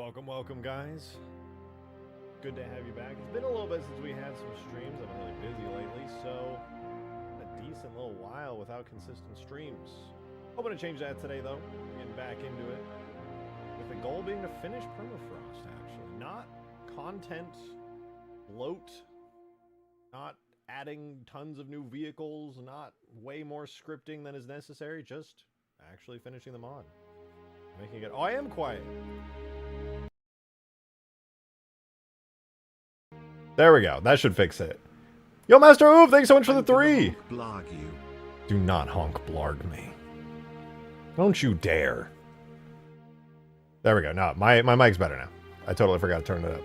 Welcome, guys. Good to have you back. It's been a little bit since we had some streams. I've been really busy lately, so a decent little while without consistent streams. Hoping to change that today, though. Getting back into it. With the goal being to finish Permafrost, actually. Not content bloat, not adding tons of new vehicles, not way more scripting than is necessary, just actually finishing the mod. Making it. Oh, I am quiet. There we go. That should fix it. Yo, Master Oof, thanks so much for the 3. Blarg you. Do not honk blarg me. Don't you dare. There we go. No, my mic's better now. I totally forgot to turn it up.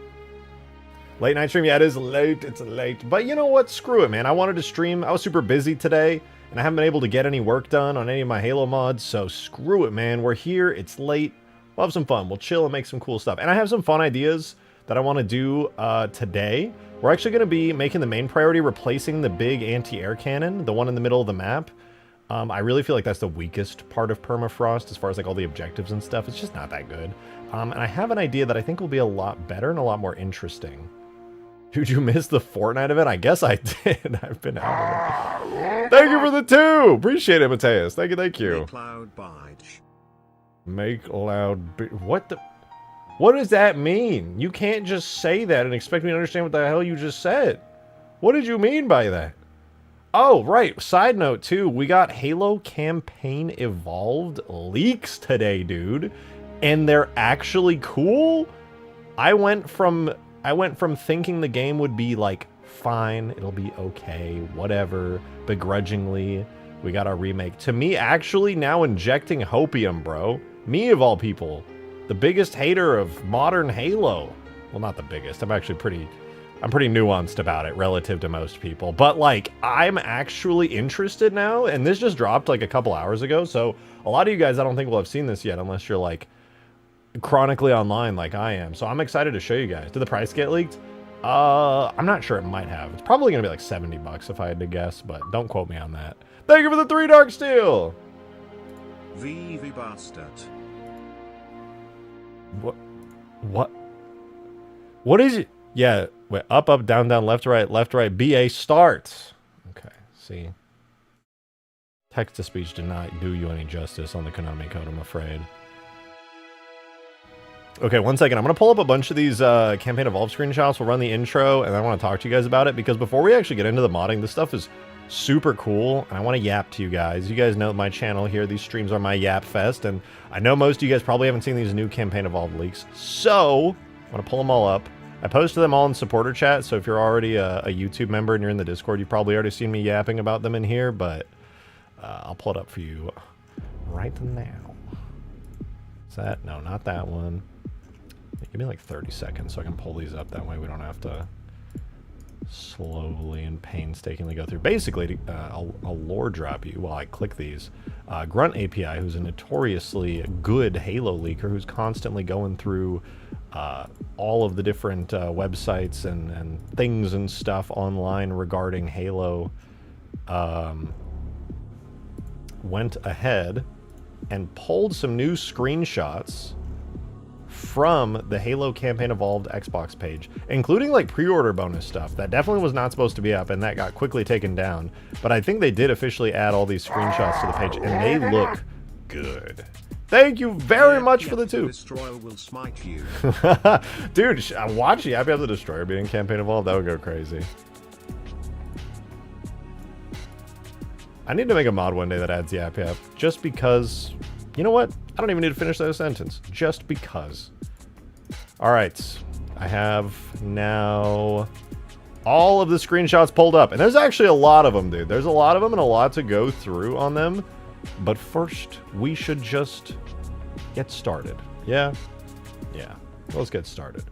Late night stream? Yeah, it is late. It's late. But you know what? Screw it, man. I wanted to stream. I was super busy today, and I haven't been able to get any work done on any of my Halo mods, so screw it, man. We're here. It's late. We'll have some fun. We'll chill and make some cool stuff. And I have some fun ideas that I want to do today. We're actually going to be making the main priority replacing the big anti-air cannon, the one in the middle of the map. I really feel like that's the weakest part of Permafrost as far as like all the objectives and stuff. It's just not that good. And I have an idea that I think will be a lot better and a lot more interesting. Did you miss the Fortnite event? I guess I did. I've been out of it. Thank you for the 2! Appreciate it, Mateus. Thank you, thank you. Make loud bide. Make loud... What the... What does that mean? You can't just say that and expect me to understand what the hell you just said. What did you mean by that? Oh, right. Side note, too. We got Halo Campaign Evolved leaks today, dude. And they're actually cool. I went from thinking the game would be, like, fine. It'll be okay. Whatever. Begrudgingly. We got a remake. To me, actually, now injecting hopium, bro. Me, of all people. The biggest hater of modern Halo. Well, not the biggest. I'm pretty nuanced about it relative to most people. But, like, I'm actually interested now. And this just dropped, like, a couple hours ago. So, a lot of you guys, I don't think will have seen this yet. Unless you're, like, chronically online like I am. So, I'm excited to show you guys. Did the price get leaked? I'm not sure. It might have. It's probably going to be, like, $70 if I had to guess. But don't quote me on that. Thank you for the 3 Dark Steel! VV bastard. What is it? Yeah, wait, up, down, left, right, BA starts. Okay, see. Text-to-speech did not do you any justice on the Konami code, I'm afraid. Okay, 1 second. I'm going to pull up a bunch of these Campaign Evolved screenshots. We'll run the intro, and I want to talk to you guys about it, because before we actually get into the modding, this stuff is super cool, and I want to yap to you guys. You guys know my channel here. These streams are my yap fest, and I know most of you guys probably haven't seen these new Campaign Evolved leaks, so I'm going to pull them all up. I posted them all in supporter chat, so if you're already a YouTube member and you're in the Discord, you've probably already seen me yapping about them in here, but I'll pull it up for you right now. Is that? No, not that one. Give me like 30 seconds so I can pull these up. That way we don't have to slowly and painstakingly go through. Basically, I'll lore drop you while I click these. Grunt API, who's a notoriously good Halo leaker, who's constantly going through all of the different websites and things and stuff online regarding Halo, went ahead and pulled some new screenshots from the Halo Campaign Evolved Xbox page, including like pre-order bonus stuff that definitely was not supposed to be up, and that got quickly taken down. But I think they did officially add all these screenshots to the page, and they look good. Thank you very much for the 2. Destroyer will smite you. Dude, watch the Happy Have the Destroyer being Campaign Evolved. That would go crazy. I need to make a mod one day that adds the Yap Yap, just because, you know what? I don't even need to finish that sentence. Just because. Alright. I have now all of the screenshots pulled up. And there's actually a lot of them, dude. There's a lot of them and a lot to go through on them. But first, we should just get started. Yeah? Yeah. Let's get started.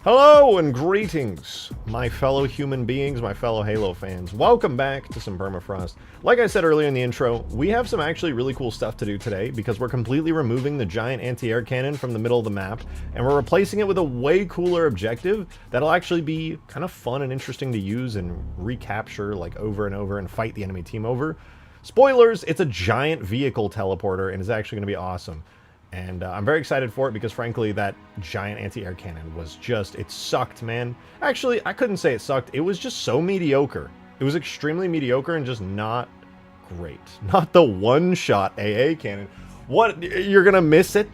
Hello and greetings, my fellow human beings, my fellow Halo fans. Welcome back to some Permafrost. Like I said earlier in the intro, we have some actually really cool stuff to do today because we're completely removing the giant anti-air cannon from the middle of the map, and we're replacing it with a way cooler objective that'll actually be kind of fun and interesting to use and recapture like over and over and fight the enemy team over. Spoilers, it's a giant vehicle teleporter and it's actually going to be awesome. And I'm very excited for it because, frankly, that giant anti-air cannon was just, it sucked, man. Actually, I couldn't say it sucked. It was just so mediocre. It was extremely mediocre and just not great. Not the one-shot AA cannon. What? You're going to miss it?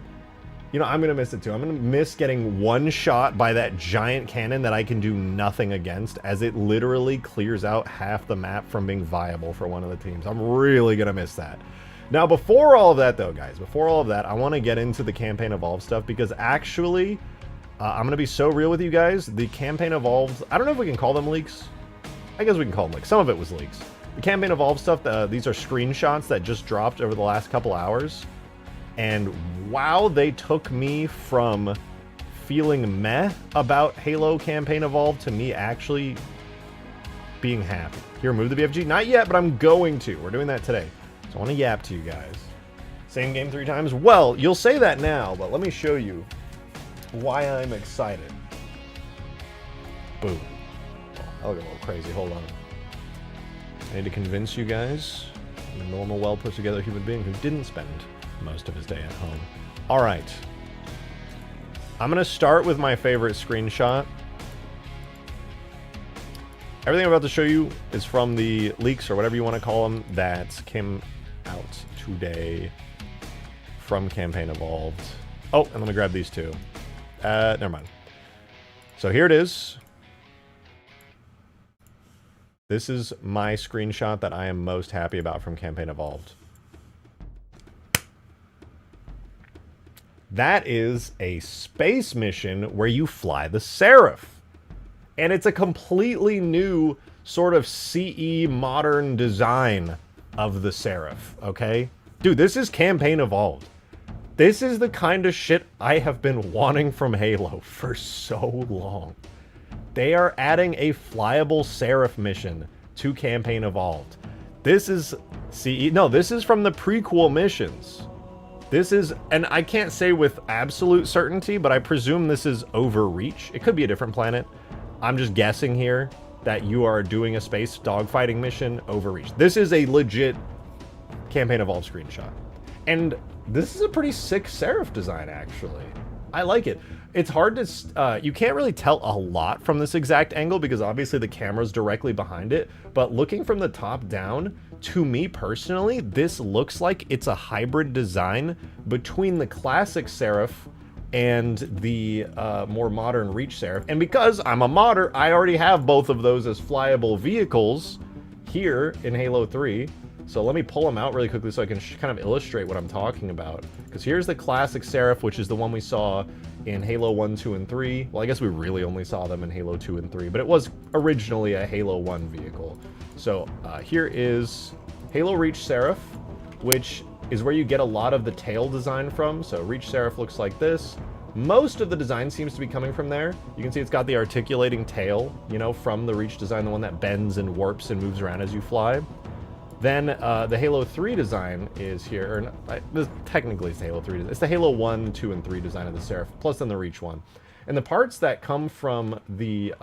You know, I'm going to miss it too. I'm going to miss getting one shot by that giant cannon that I can do nothing against, as it literally clears out half the map from being viable for one of the teams. I'm really going to miss that. Now, before all of that, though, guys, before all of that, I want to get into the Campaign Evolved stuff, because actually, I'm going to be so real with you guys. The Campaign Evolved, I don't know if we can call them leaks. I guess we can call them leaks. Some of it was leaks. The Campaign Evolved stuff, these are screenshots that just dropped over the last couple hours. And wow, they took me from feeling meh about Halo Campaign Evolved to me actually being happy. Here, move the BFG. Not yet, but I'm going to. We're doing that today. So I want to yap to you guys. Same game 3 times? Well, you'll say that now, but let me show you why I'm excited. Boom. I'll get a little crazy. Hold on. I need to convince you guys I'm a normal, well put together human being who didn't spend most of his day at home. All right. I'm going to start with my favorite screenshot. Everything I'm about to show you is from the leaks, or whatever you want to call them, that came out today from Campaign Evolved. Oh, and let me grab these two. Never mind. So here it is. This is my screenshot that I am most happy about from Campaign Evolved. That is a space mission where you fly the Seraph. And it's a completely new sort of CE modern design of the Seraph, okay? Dude, this is Campaign Evolved. This is the kind of shit I have been wanting from Halo for so long. They are adding a flyable Seraph mission to Campaign Evolved. This is CE... No, this is from the prequel missions. This is, and I can't say with absolute certainty, but I presume this is Overreach. It could be a different planet. I'm just guessing here that you are doing a space dogfighting mission, Overreach. This is a legit Campaign Evolved screenshot. And this is a pretty sick Seraph design, actually. I like it. It's hard to, you can't really tell a lot from this exact angle because obviously the camera's directly behind it, but looking from the top down, to me personally, this looks like it's a hybrid design between the classic Seraph and the more modern Reach Seraph. And because I'm a modder, I already have both of those as flyable vehicles here in Halo 3. So let me pull them out really quickly so I can kind of illustrate what I'm talking about. Because here's the classic Seraph, which is the one we saw in Halo 1, 2, and 3. Well, I guess we really only saw them in Halo 2 and 3, but it was originally a Halo 1 vehicle. So here is Halo Reach Seraph, which is where you get a lot of the tail design from. So Reach Seraph looks like this. Most of the design seems to be coming from there. You can see it's got the articulating tail, you know, from the Reach design, the one that bends and warps and moves around as you fly. Then the Halo 3 design is here. Or technically it's the Halo 3 design. It's the Halo 1, 2, and 3 design of the Seraph, plus then the Reach one. And the parts that come from the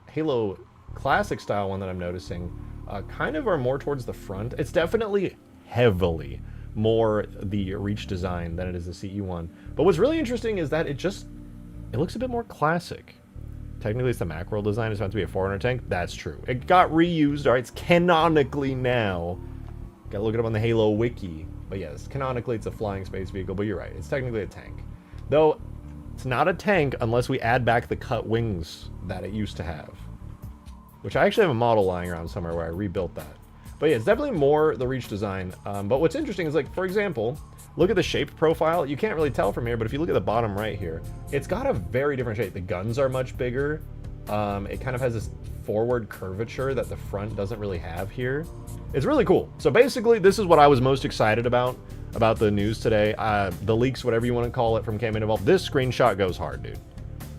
Halo Classic style one that I'm noticing kind of are more towards the front. It's definitely heavily more the Reach design than it is the CE one. But what's really interesting is that it looks a bit more classic. Technically, it's the Macworld design. It's meant to be a Forerunner tank. That's true. It got reused. All right, it's canonically now. Gotta look it up on the Halo wiki. But yes, canonically, it's a flying space vehicle. But you're right. It's technically a tank. Though, it's not a tank unless we add back the cut wings that it used to have. Which I actually have a model lying around somewhere where I rebuilt that. But yeah, it's definitely more the Reach design. But what's interesting is, like, for example, look at the shape profile. You can't really tell from here, but if you look at the bottom right here, it's got a very different shape. The guns are much bigger. It kind of has this forward curvature that the front doesn't really have here. It's really cool. So basically, this is what I was most excited about the news today. The leaks, whatever you want to call it, from Campaign Evolved. This screenshot goes hard, dude.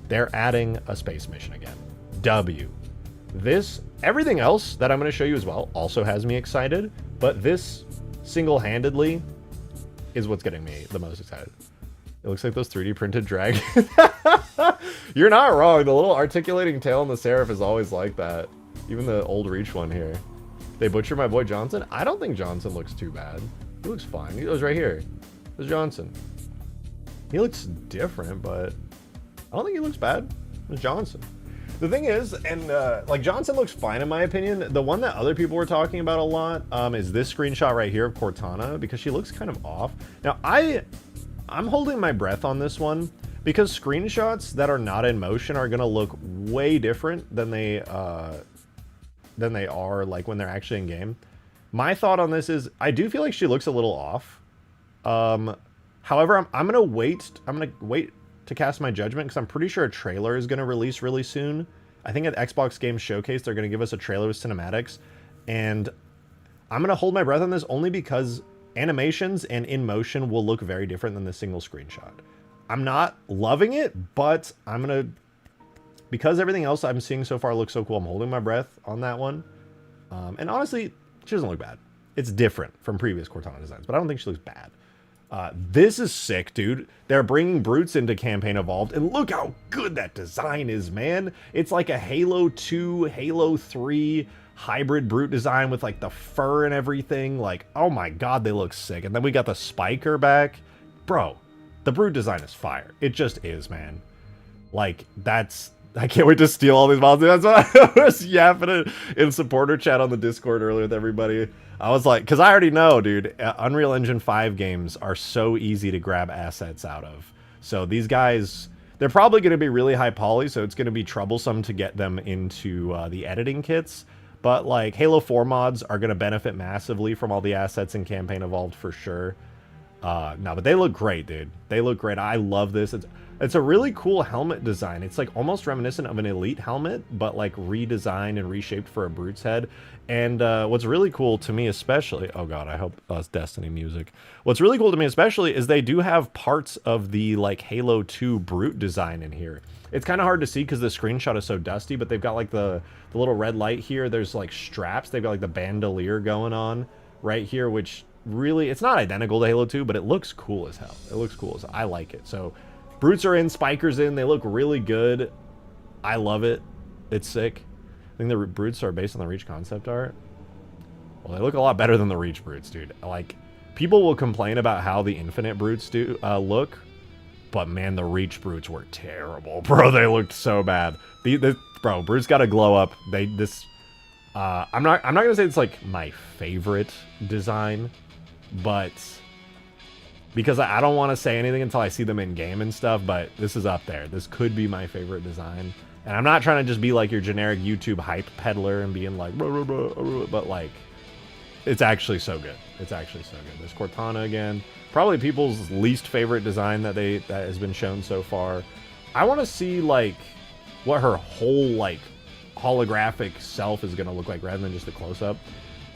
They're adding a space mission again. W. Everything else that I'm going to show you as well also has me excited, but this single-handedly is what's getting me the most excited. It looks like those 3D printed dragons. You're not wrong. The little articulating tail on the Seraph is always like that. Even the old Reach one here. They butchered my boy Johnson. I don't think Johnson looks too bad. He looks fine. He was right here. There's Johnson. He looks different, but I don't think he looks bad. It's Johnson. The thing is, and like Johnson looks fine in my opinion. The one that other people were talking about a lot is this screenshot right here of Cortana, because she looks kind of off. Now I'm holding my breath on this one because screenshots that are not in motion are gonna look way different than they are like when they're actually in game. My thought on this is I do feel like she looks a little off. However, I'm gonna wait. I'm gonna wait to cast my judgment because I'm pretty sure a trailer is gonna release really soon. I think at Xbox Game Showcase they're gonna give us a trailer with cinematics, and I'm gonna hold my breath on this only because animations and in motion will look very different than the single screenshot. I'm not loving it, but I'm gonna, because everything else I'm seeing so far looks so cool, I'm holding my breath on that one. And honestly, she doesn't look bad. It's different from previous Cortana designs, but I don't think she looks bad. This is sick, dude. They're bringing brutes into Campaign Evolved, and look how good that design is, man. It's like a Halo 2, Halo 3 hybrid brute design with like the fur and everything. Like, oh my god, they look sick. And then we got the spiker back. Bro, the brute design is fire. It just is, man. Like, that's... I can't wait to steal all these models. That's what I was yapping in supporter chat on the Discord earlier with everybody. I was like, because I already know, dude, Unreal Engine 5 games are so easy to grab assets out of. So these guys, they're probably going to be really high poly, so it's going to be troublesome to get them into the editing kits. But like Halo 4 mods are going to benefit massively from all the assets in Campaign Evolved for sure. No, but they look great, dude. They look great. I love this. It's a really cool helmet design. It's like almost reminiscent of an Elite helmet, but like redesigned and reshaped for a Brute's head. And what's really cool to me especially, oh god, I hope that's Destiny music. What's really cool to me especially is they do have parts of the like Halo 2 Brute design in here. It's kind of hard to see because the screenshot is so dusty, but they've got like the little red light here. There's like straps. They've got like the bandolier going on right here, which really, it's not identical to Halo 2, but it looks cool as hell. It looks cool as hell. I like it. So brutes are in, spikers in. They look really good. I love it. It's sick. I think the brutes are based on the Reach concept art. Well, they look a lot better than the Reach brutes, dude. Like, people will complain about how the Infinite brutes do look, but man, the Reach brutes were terrible, bro. They looked so bad. Bro, brutes got to glow up. I'm not gonna say it's like my favorite design, but because I don't want to say anything until I see them in game and stuff, but this is up there. This could be my favorite design. And I'm not trying to just be like your generic YouTube hype peddler and being like, blah, blah, blah, blah, but like, it's actually so good. It's actually so good. There's Cortana again. Probably people's least favorite design that has been shown so far. I want to see like what her whole like holographic self is going to look like rather than just a close-up.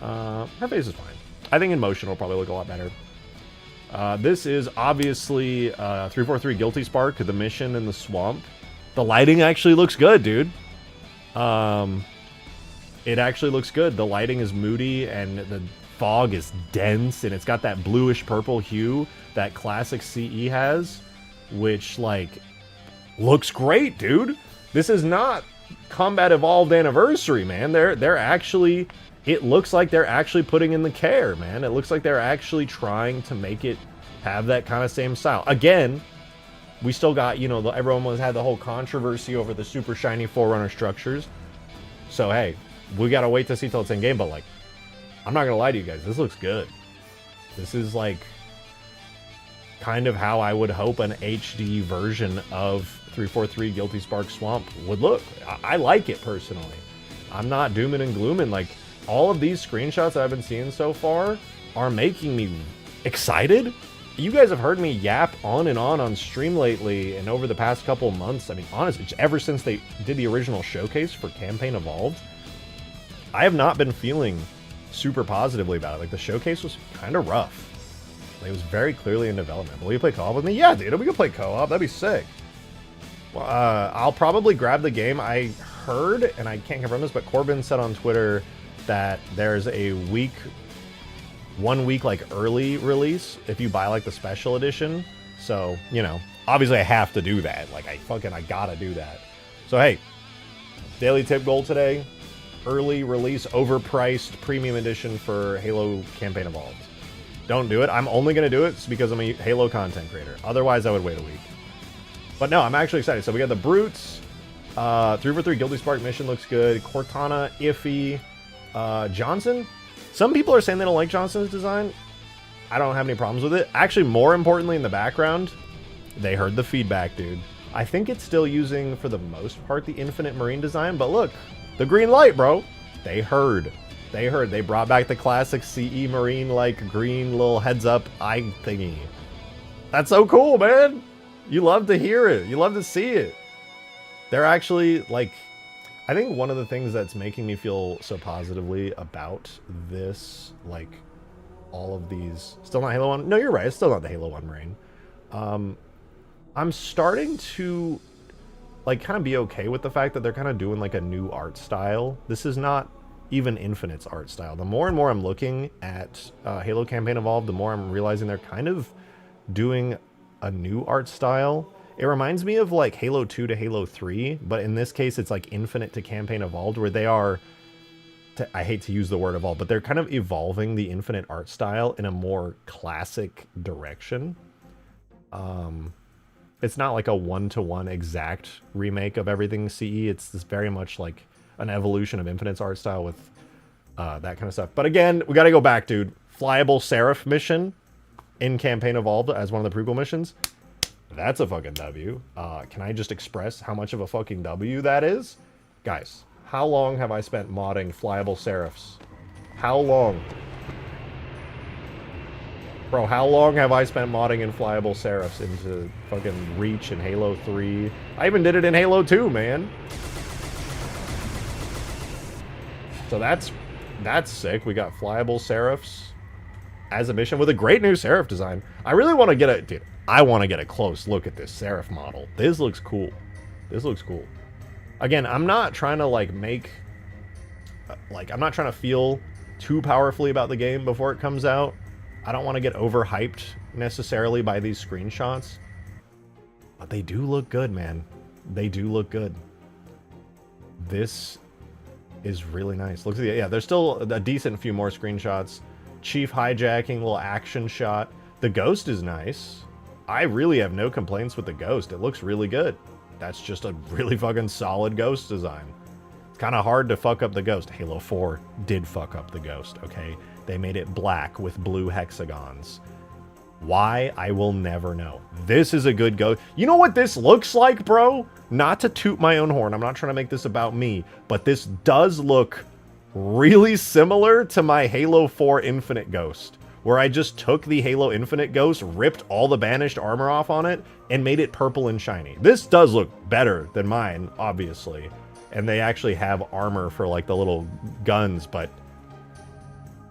Her face is fine. I think in motion will probably look a lot better. This is obviously 343 Guilty Spark, the mission in the swamp. The lighting actually looks good, dude. It actually looks good. The lighting is moody and the fog is dense and it's got that bluish purple hue that classic CE has, which like looks great, dude. This is not Combat Evolved Anniversary, man. They're actually, it looks like they're actually putting in the care, man. It looks like they're actually trying to make it have that kind of same style. Again, we still got, you know, everyone has had the whole controversy over the super shiny Forerunner structures. So, hey, we got to wait to see till it's in game, but like, I'm not going to lie to you guys. This looks good. This is like kind of how I would hope an HD version of 343 Guilty Spark Swamp would look. I like it personally. I'm not dooming and glooming. Like, all of these screenshots that I've been seeing so far are making me excited. You guys have heard me yap on and on stream lately and over the past couple months. I mean, honestly, ever since they did the original showcase for Campaign Evolved, I have not been feeling super positively about it. Like, the showcase was kind of rough. Like, it was very clearly in development. Will you play co-op with me? Yeah, dude, we can play co-op. That'd be sick. Well, I'll probably grab the game. I heard, and I can't confirm this, but Corbin said on Twitter that there's a 1 week like early release if you buy like the special edition. So, you know, obviously I have to do that. Like, I gotta do that. So, hey, daily tip goal today, early release, overpriced premium edition for Halo Campaign Evolved. Don't do it. I'm only going to do it because I'm a Halo content creator. Otherwise, I would wait a week. But no, I'm actually excited. So we got the Brutes. 3 for 3 Guilty Spark mission looks good. Cortana, iffy. Johnson. Some people are saying they don't like Johnson's design. I don't have any problems with it. Actually, more importantly, in the background, they heard the feedback, dude. I think it's still using, for the most part, the Infinite Marine design. But look, the green light, bro. They heard. They heard. They brought back the classic CE Marine, like, green little heads-up eye thingy. That's so cool, man. You love to hear it. You love to see it. They're actually, like... I think one of the things that's making me feel so positively about this, like, all of these... Still not Halo 1? No, you're right. It's still not the Halo 1 Marine. I'm starting to, like, kind of be okay with the fact that they're kind of doing, like, a new art style. This is not even Infinite's art style. The more and more I'm looking at Halo Campaign Evolved, the more I'm realizing they're kind of doing a new art style. It reminds me of, like, Halo 2 to Halo 3, but in this case, it's, like, Infinite to Campaign Evolved, where they are... I hate to use the word evolve, but they're kind of evolving the Infinite art style in a more classic direction. It's not like a one-to-one exact remake of everything CE. It's this very much like an evolution of Infinite's art style with that kind of stuff. But again, we got to go back, dude. Flyable Seraph mission in Campaign Evolved as one of the prequel missions. That's a fucking W. Can I just express how much of a fucking W that is? Guys, how long have I spent modding Flyable Seraphs? How long? Bro, how long have I spent modding in Flyable Seraphs into fucking Reach and Halo 3? I even did it in Halo 2, man. So that's sick. We got Flyable Seraphs as a mission with a great new Seraph design. I really want to get a... Dude, I want to get a close look at this Seraph model. This looks cool. This looks cool. Again, I'm not trying to, like, make... Like, I'm not trying to feel too powerfully about the game before it comes out. I don't want to get overhyped necessarily by these screenshots. But they do look good, man. They do look good. This is really nice. Looks like, yeah, there's still a decent few more screenshots. Chief hijacking, little action shot. The Ghost is nice. I really have no complaints with the Ghost. It looks really good. That's just a really fucking solid Ghost design. It's kind of hard to fuck up the Ghost. Halo 4 did fuck up the Ghost, okay? They made it black with blue hexagons. Why? I will never know. This is a good Ghost. You know what this looks like, bro? Not to toot my own horn. I'm not trying to make this about me. But this does look really similar to my Halo 4 Infinite Ghost, where I just took the Halo Infinite Ghost, ripped all the banished armor off on it, and made it purple and shiny. This does look better than mine, obviously. And they actually have armor for, like, the little guns, but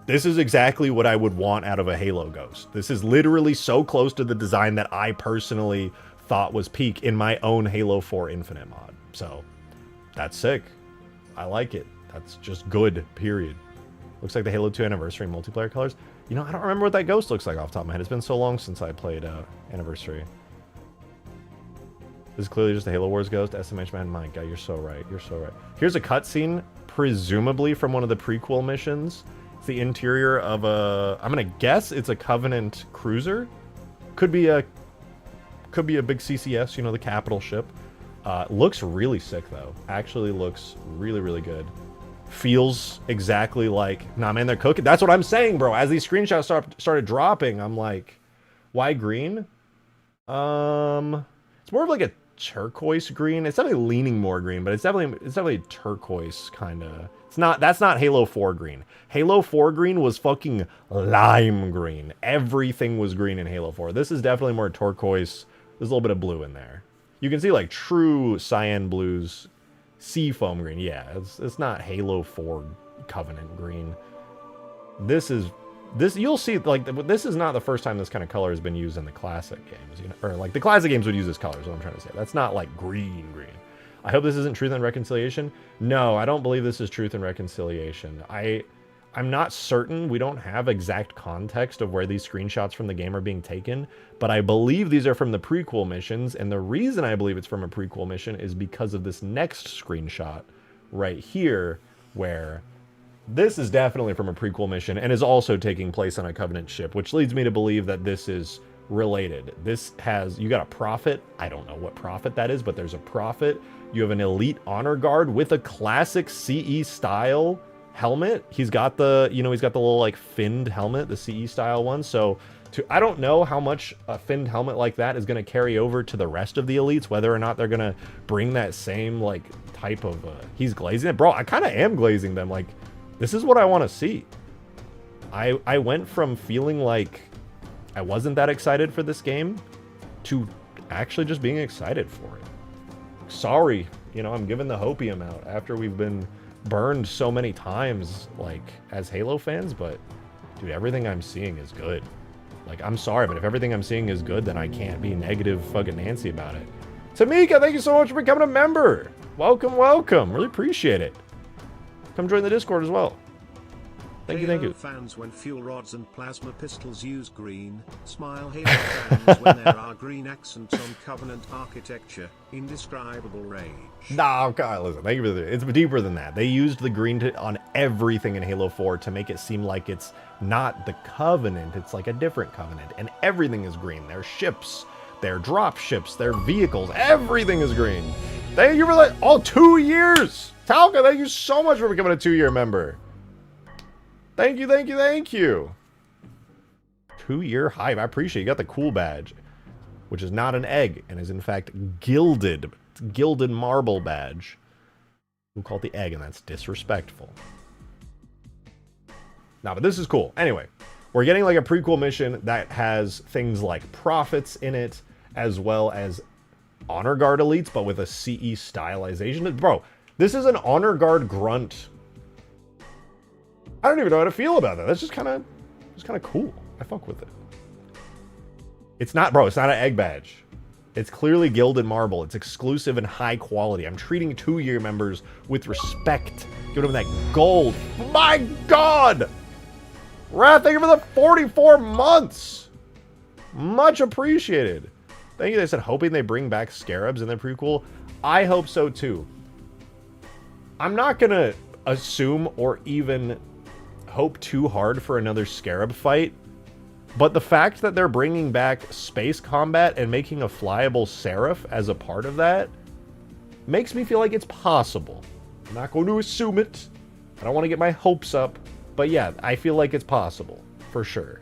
this is exactly what I would want out of a Halo Ghost. This is literally so close to the design that I personally thought was peak in my own Halo 4 Infinite mod. So, that's sick. I like it. That's just good, period. Looks like the Halo 2 Anniversary multiplayer colors. You know, I don't remember what that Ghost looks like off the top of my head. It's been so long since I played Anniversary. This is clearly just a Halo Wars Ghost. SMH man, my God, you're so right. You're so right. Here's a cutscene, presumably from one of the prequel missions. It's the interior of a... I'm gonna guess it's a Covenant cruiser. Could be a big CCS, you know, the capital ship. Looks really sick, though. Actually looks really, really good. Feels exactly like... Nah, man, they're cooking. That's what I'm saying, bro. As these screenshots started dropping, I'm like, why green? It's more of like a turquoise green. It's definitely leaning more green, but it's definitely turquoise kind of. That's not Halo 4 green. Halo 4 green was fucking lime green. Everything was green in Halo 4. This is definitely more turquoise. There's a little bit of blue in there. You can see like true cyan blues, seafoam green. Yeah, it's not Halo 4 Covenant green. This you'll see, like, this is not the first time this kind of color has been used in the classic games, you know, or like the classic games would use this color is what I'm trying to say. That's not like green. I hope this isn't Truth and Reconciliation. No, I don't believe this is Truth and Reconciliation. I'm not certain. We don't have exact context of where these screenshots from the game are being taken, but I believe these are from the prequel missions, and the reason I believe it's from a prequel mission is because of this next screenshot right here, where this is definitely from a prequel mission and is also taking place on a Covenant ship, which leads me to believe that this is related. This has, you got a prophet. I don't know what prophet that is, but there's a prophet. You have an elite honor guard with a classic CE style helmet. He's got the, he's got the little like finned helmet, the CE style one. So I don't know how much a finned helmet like that is going to carry over to the rest of the elites, whether or not they're going to bring that same like type of, he's glazing it. Bro, I kind of am glazing them. Like, this is what I want to see. I went from feeling like I wasn't that excited for this game to actually just being excited for it. Sorry, I'm giving the hopium out after we've been burned so many times, like, as Halo fans, but, dude, everything I'm seeing is good. Like, I'm sorry, but if everything I'm seeing is good, then I can't be negative fucking Nancy about it. Tamika, thank you so much for becoming a member. Welcome, welcome. Really appreciate it. Come join the Discord as well. Thank you, thank you. Fans when fuel rods and plasma pistols use green. Smile Halo fans when there are green accents on Covenant architecture. Indescribable rage. Nah, God, listen, thank you for the, it's deeper than that. They used the green on everything in Halo 4 to make it seem like it's not the Covenant, it's like a different Covenant. And everything is green. Their ships, their drop ships, their vehicles, everything is green. Thank you for that. All 2 years. Talca, thank you so much for becoming a 2-year member. Thank you, thank you, thank you. 2-year hype. I appreciate it. You got the cool badge, which is not an egg and is in fact gilded. It's a gilded marble badge. We call it the egg, and that's disrespectful. Nah, but this is cool. Anyway, we're getting like a prequel mission that has things like prophets in it, as well as honor guard elites, but with a CE stylization. Bro, this is an honor guard grunt. I don't even know how to feel about that. That's just kind of cool. I fuck with it. It's not, bro, it's not an egg badge. It's clearly gilded marble. It's exclusive and high quality. I'm treating 2-year members with respect. Giving them that gold. My God! Wrath, thank you for the 44 months. Much appreciated. Thank you. They said, hoping they bring back scarabs in the prequel. I hope so too. I'm not going to assume or even hope too hard for another scarab fight, but the fact that they're bringing back space combat and making a flyable Seraph as a part of that makes me feel like it's possible. I'm not going to assume it. I don't want to get my hopes up, but yeah, I feel like it's possible for sure.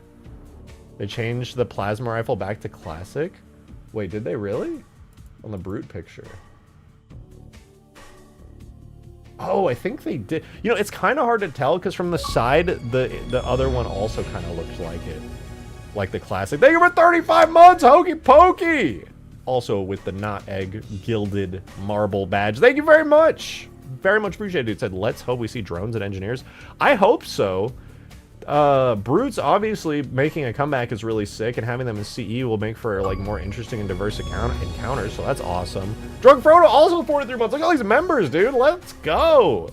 They changed the plasma rifle back to classic. Wait, did they really? On the Brute picture. Oh, I think they did. It's kind of hard to tell because from the side, the other one also kind of looks like it. Like the classic. Thank you for 35 months, Hokey Pokey! Also with the not egg gilded marble badge. Thank you very much. Very much appreciated. It said, let's hope we see drones and engineers. I hope so. Brutes obviously making a comeback is really sick, and having them in CE will make for like more interesting and diverse encounters, so that's awesome. Drunk Frodo also 43 months. Look at all these members, dude. Let's go.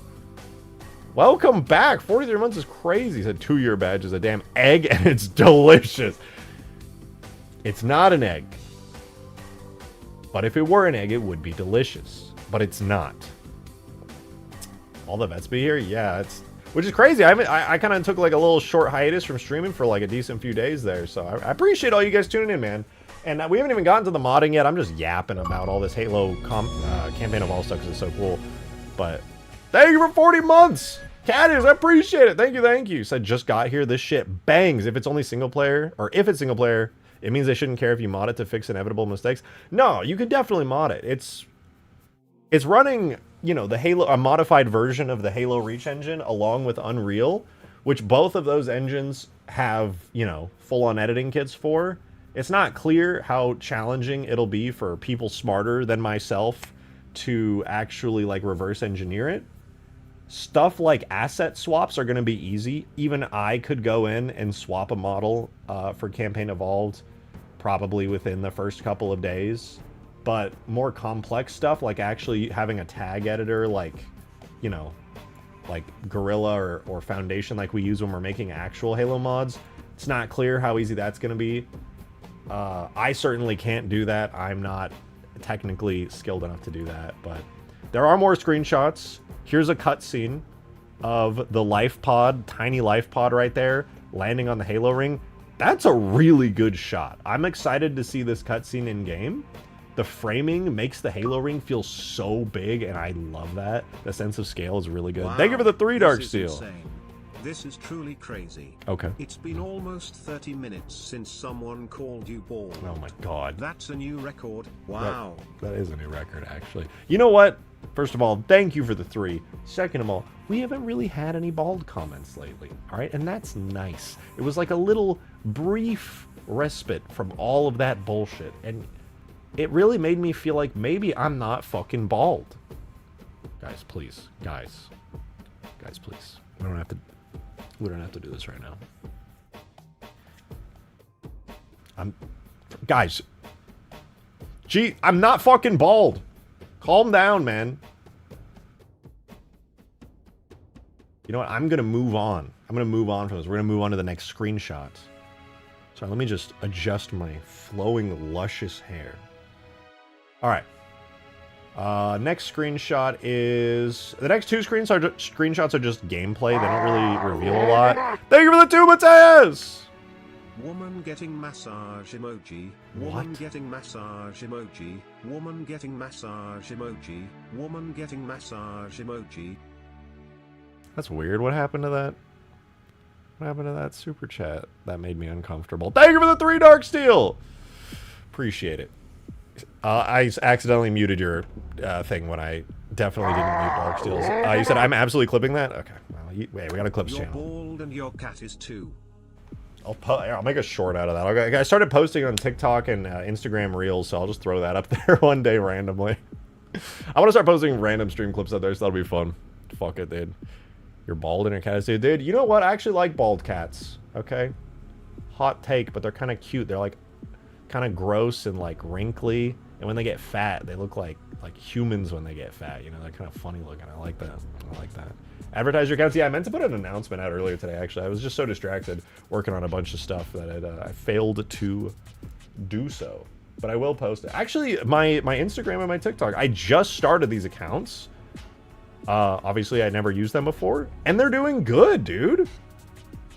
Welcome back. 43 months is crazy. He said 2-year badge is a damn egg, and it's delicious. It's not an egg. But if it were an egg, it would be delicious. But it's not. All the vets be here? Yeah, it's... Which is crazy. I kind of took like a little short hiatus from streaming for like a decent few days there. So I appreciate all you guys tuning in, man. And we haven't even gotten to the modding yet. I'm just yapping about all this Halo Campaign of All stuff because it's so cool. But thank you for 40 months. Caddies, I appreciate it. Thank you, thank you. Said just got here. This shit bangs. If it's only single player, or if it's single player, it means they shouldn't care if you mod it to fix inevitable mistakes. No, you could definitely mod it. It's running... the Halo, a modified version of the Halo Reach engine along with Unreal, which both of those engines have, full-on editing kits for. It's not clear how challenging it'll be for people smarter than myself to actually, like, reverse engineer it. Stuff like asset swaps are going to be easy. Even I could go in and swap a model for Campaign Evolved probably within the first couple of days. But more complex stuff, like actually having a tag editor, like, like Gorilla or Foundation, like we use when we're making actual Halo mods, it's not clear how easy that's going to be. I certainly can't do that. I'm not technically skilled enough to do that, but there are more screenshots. Here's a cutscene of the life pod, tiny life pod right there, landing on the Halo ring. That's a really good shot. I'm excited to see this cutscene in game. The framing makes the Halo ring feel so big, and I love that. The sense of scale is really good. Wow, Thank you for the 3 Dark is Steel. insane. This is truly crazy. Okay. It's been almost 30 minutes since someone called you bald. Oh my god. That's a new record. Wow. That is a new record, actually. You know what? First of all, thank you for the 3. Second of all, we haven't really had any bald comments lately, all right? And that's nice. It was like a little brief respite from all of that bullshit, and it really made me feel like maybe I'm not fucking bald. Guys, please. Guys, please. We don't have to do this right now. Guys. Gee, I'm not fucking bald. Calm down, man. You know what? I'm gonna move on. I'm gonna move on from this. We're gonna move on to the next screenshot. So let me just adjust my flowing, luscious hair. All right. Next screenshot is... The next 2 screenshots are just gameplay. They don't really reveal a lot. Thank you for the 2, Mateus! Woman getting massage emoji. Woman getting massage emoji. Woman getting massage emoji. Woman getting massage emoji. That's weird. What happened to that? What happened to that super chat? That made me uncomfortable. Thank you for the 3 Dark Steel! Appreciate it. I accidentally muted your thing when I definitely didn't mute Dark Steels. You said I'm absolutely clipping that? Okay. Well, wait, we gotta clip this You're channel. bald and your cat is too. I'll make a short out of that. Okay, I started posting on TikTok and Instagram Reels, so I'll just throw that up there one day randomly. I want to start posting random stream clips up there, so that'll be fun. Fuck it, dude. You're bald and your cat is too. Dude, you know what? I actually like bald cats. Okay? Hot take, but they're kind of cute. They're like kind of gross and like wrinkly, and when they get fat they look like humans when they get fat, you know. They're kind of funny looking. I like that. Advertise your accounts. Yeah, I meant to put an announcement out earlier today, actually. I was just so distracted working on a bunch of stuff that I failed to do so, but I will post it. Actually, my Instagram and my TikTok, I just started these accounts. Obviously I never used them before, and they're doing good, dude.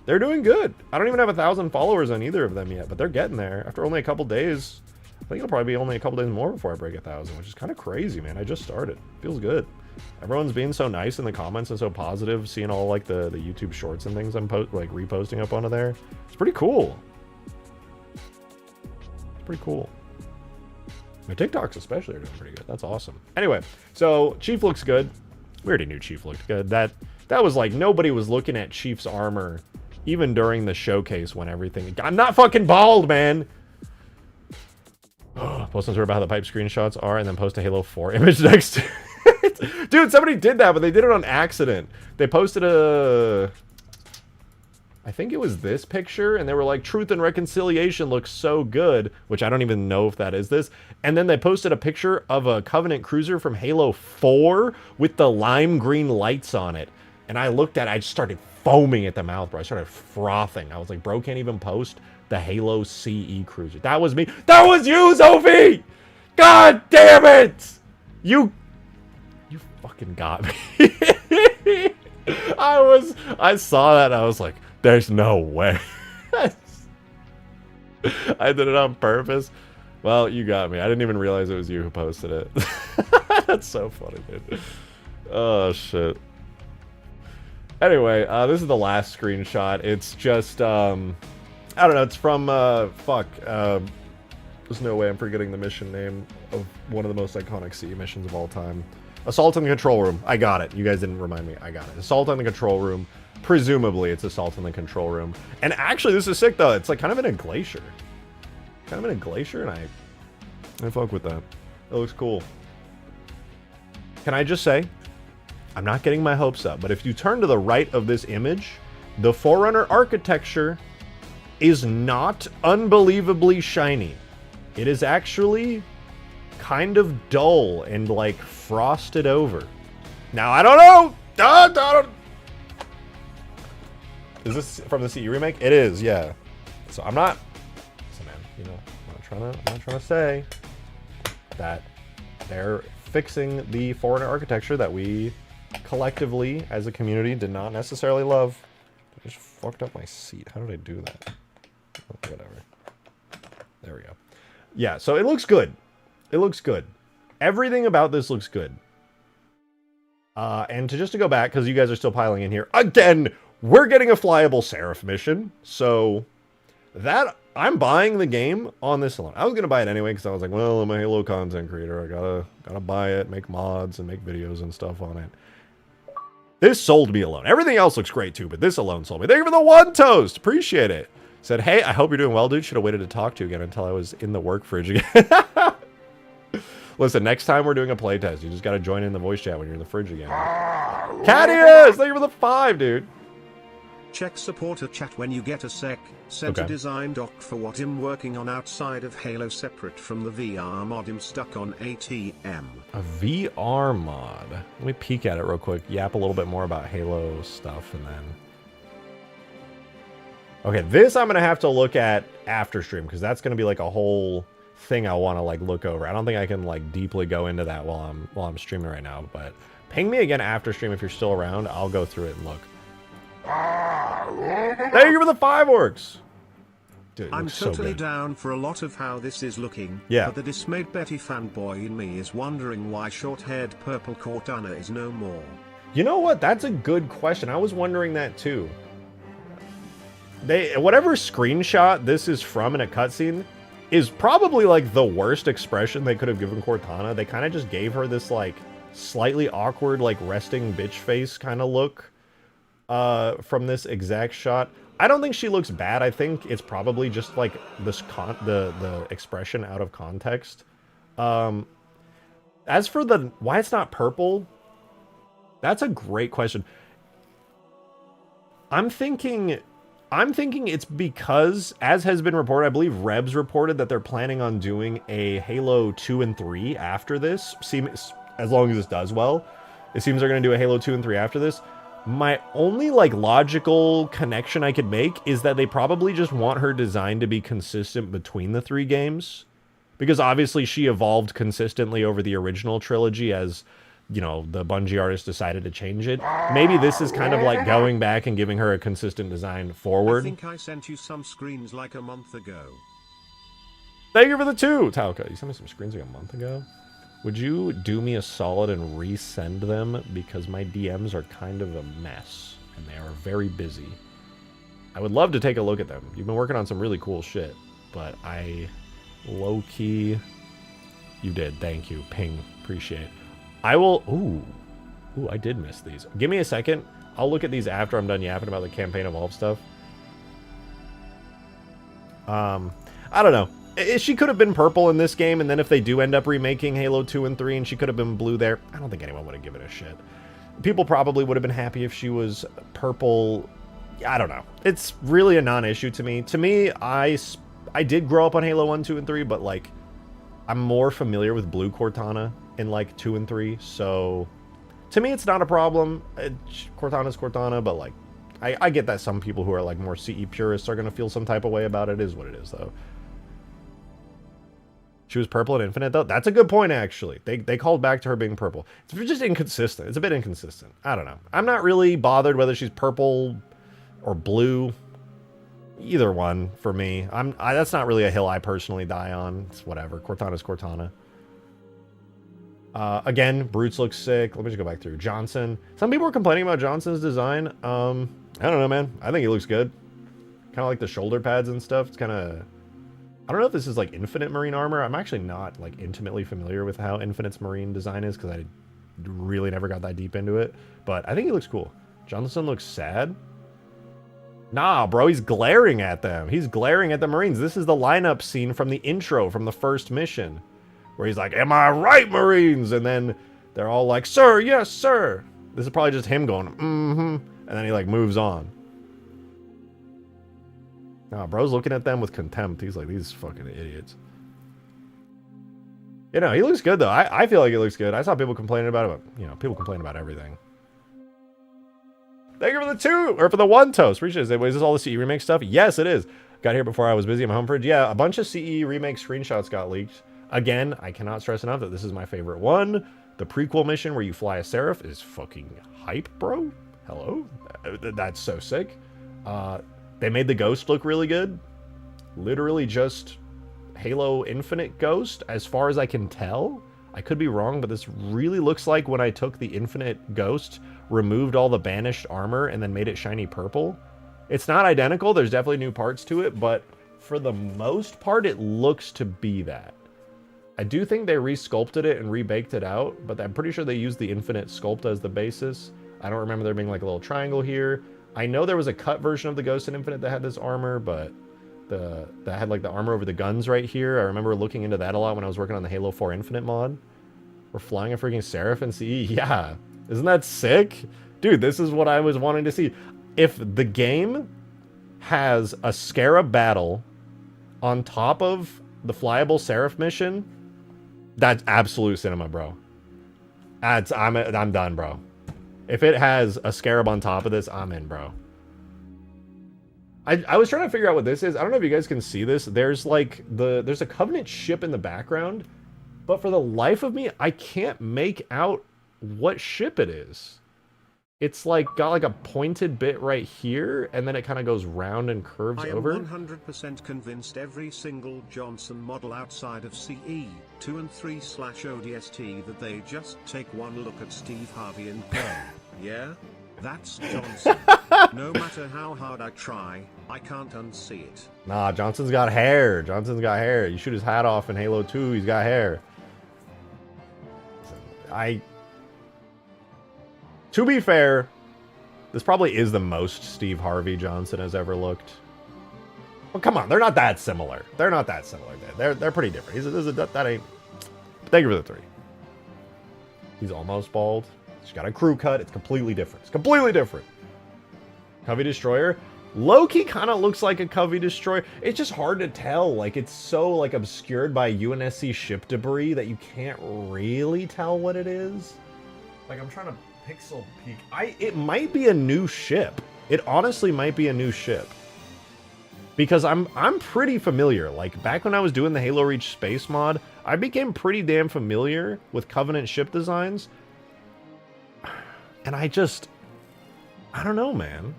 They're doing good. I don't even have 1,000 followers on either of them yet, but they're getting there. After only a couple days, I think it'll probably be only a couple days more before I break 1,000, which is kind of crazy, man. I just started. Feels good. Everyone's being so nice in the comments and so positive. Seeing all like the YouTube shorts and things I'm reposting up onto there. It's pretty cool. It's pretty cool. My TikToks especially are doing pretty good. That's awesome. Anyway, so Chief looks good. We already knew Chief looked good. That was like, nobody was looking at Chief's armor even during the showcase when everything... I'm not fucking bald, man! Post on Twitter about how the pipe screenshots are, and then post a Halo 4 image next to it. Dude, somebody did that, but they did it on accident. They posted a... I think it was this picture, and they were like, Truth and Reconciliation looks so good, which I don't even know if that is this. And then they posted a picture of a Covenant cruiser from Halo 4 with the lime green lights on it. And I looked at it, I just started foaming at the mouth, bro. I started frothing. I was like, bro, can't even post the Halo CE cruiser. That was me. That was you, Sophie! God damn it! You fucking got me. I saw that and I was like, there's no way. I did it on purpose. Well, you got me. I didn't even realize it was you who posted it. That's so funny, dude. Oh, shit. Anyway, this is the last screenshot. It's just, I don't know. It's from, there's no way I'm forgetting the mission name of one of the most iconic CE missions of all time. Assault on the Control Room. I got it. You guys didn't remind me. I got it. Assault on the Control Room. Presumably, it's Assault on the Control Room. And actually, this is sick, though. It's like kind of in a glacier. Kind of in a glacier, and I fuck with that. It looks cool. Can I just say, I'm not getting my hopes up, but if you turn to the right of this image, the Forerunner architecture is not unbelievably shiny. It is actually kind of dull and like frosted over. Now, I don't know. Is this from the CE remake? It is, yeah. So I'm not. Listen, man. You know, I'm not trying to say that they're fixing the Forerunner architecture that we collectively, as a community, did not necessarily love. I just fucked up my seat. How did I do that? Oh, whatever. There we go. Yeah, so it looks good. It looks good. Everything about this looks good. And to go back, because you guys are still piling in here, again, we're getting a flyable Seraph mission. So that, I'm buying the game on this alone. I was going to buy it anyway, because I was like, well, I'm a Halo content creator. I gotta buy it, make mods, and make videos and stuff on it. This sold me alone. Everything else looks great too, but this alone sold me. Thank you for the one toast. Appreciate it. Said, hey, I hope you're doing well, dude. Should have waited to talk to you again until I was in the work fridge again. Listen, next time we're doing a playtest, you just got to join in the voice chat when you're in the fridge again. Cadius! Thank you for the 5, dude. Check supporter chat when you get a sec. Sent a design doc for what I'm working on outside of Halo separate from the VR mod I'm stuck on ATM. A VR mod. Let me peek at it real quick. Yap a little bit more about Halo stuff and then... Okay, this I'm going to have to look at after stream because that's going to be like a whole thing I want to like look over. I don't think I can like deeply go into that while I'm streaming right now, but ping me again after stream if you're still around. I'll go through it and look. Thank you for the 5 orcs. Dude, I'm totally down for a lot of how this is looking, but the dismayed Betty fanboy in me is wondering why short-haired purple Cortana is no more. You know what? That's a good question. I was wondering that too. Whatever screenshot this is from in a cutscene is probably like the worst expression they could have given Cortana. They kind of just gave her this like slightly awkward like resting bitch face kind of look from this exact shot. I don't think she looks bad. I think it's probably just like this the expression out of context. As for the why it's not purple, that's a great question. I'm thinking it's because, as has been reported, I believe Rebs reported that they're planning on doing a Halo 2 and 3 after this. As long as this does well, it seems they're going to do a Halo 2 and 3 after this. My only like logical connection I could make is that they probably just want her design to be consistent between the 3 games. Because obviously she evolved consistently over the original trilogy as... you know, the Bungie artist decided to change it. Maybe this is kind of like going back and giving her a consistent design forward. I think I sent you some screens like a month ago. Thank you for the 2, Talca. You sent me some screens like a month ago? Would you do me a solid and resend them? Because my DMs are kind of a mess, and they are very busy. I would love to take a look at them. You've been working on some really cool shit, but I low-key... You did, thank you. Ping, appreciate it. I will... Ooh, I did miss these. Give me a second. I'll look at these after I'm done yapping about the Campaign Evolve stuff. I don't know. She could have been purple in this game, and then if they do end up remaking Halo 2 and 3, and she could have been blue there, I don't think anyone would have given a shit. People probably would have been happy if she was purple. I don't know. It's really a non-issue to me. To me, I did grow up on Halo 1, 2, and 3, but, like, I'm more familiar with blue Cortana in like 2 and 3, so to me it's not a problem. Cortana's Cortana, but like I get that some people who are like more CE purists are gonna feel some type of way about it. It is what it is though. She was purple in Infinite though. That's a good point actually. They called back to her being purple. It's just inconsistent. It's a bit inconsistent. I don't know. I'm not really bothered whether she's purple or blue. Either one for me. That's not really a hill I personally die on. It's whatever. Cortana's Cortana. Again, Brutes looks sick. Let me just go back through. Johnson. Some people are complaining about Johnson's design. I don't know, man. I think he looks good. Kind of like the shoulder pads and stuff. It's kind of... I don't know if this is like Infinite Marine armor. I'm actually not like intimately familiar with how Infinite's Marine design is because I really never got that deep into it. But I think he looks cool. Johnson looks sad. Nah, bro, he's glaring at them. He's glaring at the Marines. This is the lineup scene from the intro from the first mission. Where he's like, am I right, Marines? And then they're all like, sir, yes, sir. This is probably just him going, mm-hmm. And then he like moves on. Nah, bro's looking at them with contempt. He's like, these fucking idiots. You know, he looks good though. I feel like he looks good. I saw people complaining about it, but you know, people complain about everything. Thank you for the 2, or for the 1 toast. Appreciate it. Is this all the CE remake stuff? Yes, it is. Got here before I was busy in my home fridge. Yeah, a bunch of CE remake screenshots got leaked. Again, I cannot stress enough that this is my favorite one. The prequel mission where you fly a Seraph is fucking hype, bro. Hello? That's so sick. They made the Ghost look really good. Literally just Halo Infinite Ghost, as far as I can tell. I could be wrong, but this really looks like when I took the Infinite Ghost, removed all the banished armor, and then made it shiny purple. It's not identical, there's definitely new parts to it, but for the most part, it looks to be that. I do think they re-sculpted it and rebaked it out, but I'm pretty sure they used the Infinite sculpt as the basis. I don't remember there being like a little triangle here. I know there was a cut version of the Ghost in Infinite that had this armor, but that had like the armor over the guns right here. I remember looking into that a lot when I was working on the Halo 4 Infinite mod. We're flying a freaking Seraph in CE. Yeah. Isn't that sick? Dude, this is what I was wanting to see. If the game has a Scarab battle on top of the flyable Seraph mission, that's absolute cinema, bro. I'm done, bro. If it has a Scarab on top of this, I'm in, bro. I was trying to figure out what this is. I don't know if you guys can see this. There's like there's a Covenant ship in the background, but for the life of me, I can't make out what ship it is. It's like got like a pointed bit right here, and then it kind of goes round and curves over. I am 100% convinced every single Johnson model outside of CE 2 and 3/ODST that they just take one look at Steve Harvey and go, yeah, that's Johnson. No matter how hard I try, I can't unsee it. Nah, Johnson's got hair. Johnson's got hair. You shoot his hat off in Halo 2, he's got hair. To be fair, this probably is the most Steve Harvey Johnson has ever looked. Well, come on, they're not that similar. They're not that similar. They're pretty different. That ain't. Thank you for the 3. He's almost bald. He's got a crew cut. It's completely different. It's completely different. Covey Destroyer. Loki kind of looks like a Covey Destroyer. It's just hard to tell. Like, it's so like obscured by UNSC ship debris that you can't really tell what it is. Like, I'm trying to pixel peek. It might be a new ship. It honestly might be a new ship. Because I'm pretty familiar. Like, back when I was doing the Halo Reach Space mod, I became pretty damn familiar with Covenant ship designs. And I don't know, man.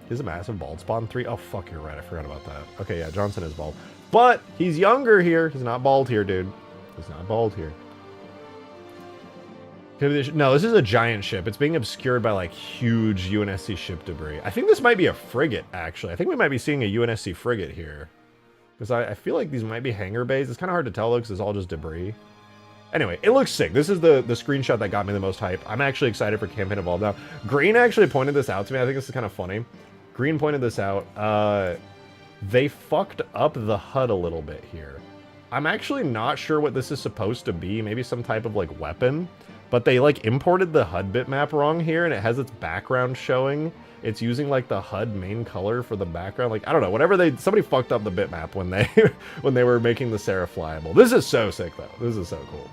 He's a massive bald spot in 3. Oh, fuck, you're right. I forgot about that. Okay, yeah, Johnson is bald. But he's younger here. He's not bald here, dude. He's not bald here. No, this is a giant ship. It's being obscured by, like, huge UNSC ship debris. I think this might be a frigate, actually. I think we might be seeing a UNSC frigate here. Because I feel like these might be hangar bays. It's kind of hard to tell, though, because it's all just debris. Anyway, it looks sick. This is the screenshot that got me the most hype. I'm actually excited for Campaign Evolved now. Green actually pointed this out to me. I think this is kind of funny. Green pointed this out. They fucked up the HUD a little bit here. I'm actually not sure what this is supposed to be. Maybe some type of, like, weapon. But they, like, imported the HUD bitmap wrong here, and it has its background showing. It's using, like, the HUD main color for the background. Like, I don't know. Whatever somebody fucked up the bitmap when they when they were making the Seraph flyable. This is so sick, though. This is so cool.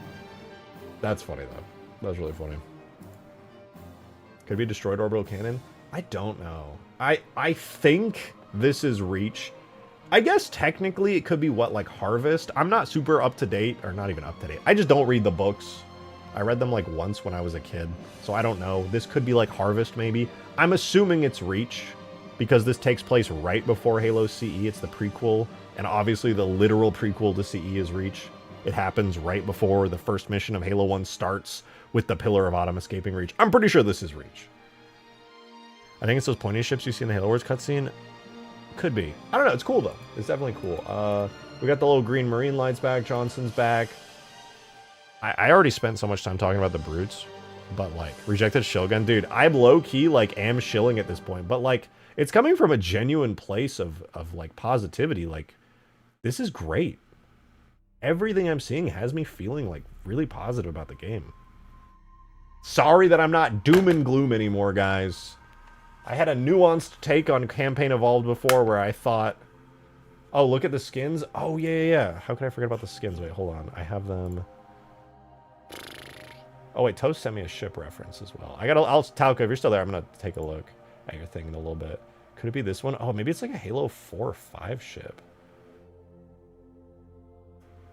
That's funny, though. That's really funny. Could it be destroyed orbital cannon? I don't know. I think this is Reach. I guess technically it could be what, like Harvest? I'm not super up to date, or not even up to date. I just don't read the books. I read them like once when I was a kid, so I don't know. This could be like Harvest, maybe. I'm assuming it's Reach, because this takes place right before Halo CE. It's the prequel, and obviously the literal prequel to CE is Reach. It happens right before the first mission of Halo 1 starts with the Pillar of Autumn escaping Reach. I'm pretty sure this is Reach. I think it's those pointy ships you see in the Halo Wars cutscene. Could be. I don't know. It's cool, though. It's definitely cool. We got the little green Marine lights back. Johnson's back. I already spent so much time talking about the brutes, but, like, rejected Shogun. Dude, I'm low-key, like, am shilling at this point, but, like, it's coming from a genuine place of like, positivity. Like, this is great. Everything I'm seeing has me feeling, like, really positive about the game. Sorry that I'm not doom and gloom anymore, guys. I had a nuanced take on Campaign Evolved before where I thought, oh, look at the skins. Oh, yeah. How could I forget about the skins? Wait, hold on. I have them. Oh, wait, Toast sent me a ship reference as well. Talco, if you're still there, I'm going to take a look at your thing in a little bit. Could it be this one? Oh, maybe it's like a Halo 4 or 5 ship.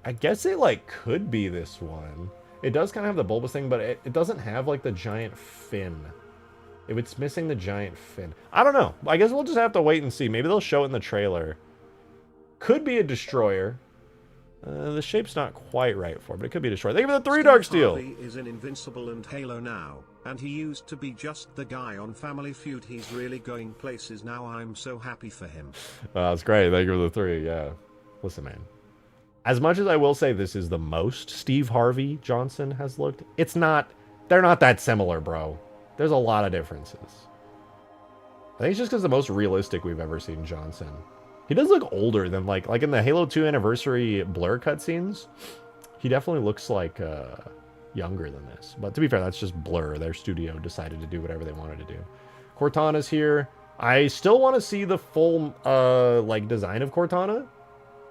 I guess it, like, could be this one. It does kind of have the bulbous thing, but it doesn't have, like, the giant fin. If it's missing the giant fin. I don't know. I guess we'll just have to wait and see. Maybe they'll show it in the trailer. Could be a destroyer. The shape's not quite right for it, but it could be a destroyer. Thank you for the 3 Dark Steel. Harvey is in Invincible and Halo now, and he used to be just the guy on Family Feud. He's really going places now. I'm so happy for him. That's great. Thank you for the 3. Yeah. Listen, man. As much as I will say this is the most Steve Harvey Johnson has looked, it's not. They're not that similar, bro. There's a lot of differences. I think it's just because the most realistic we've ever seen Johnson. He does look older than, like in the Halo 2 anniversary Blur cutscenes. He definitely looks like younger than this. But to be fair, that's just Blur. Their studio decided to do whatever they wanted to do. Cortana's here. I still want to see the full like design of Cortana,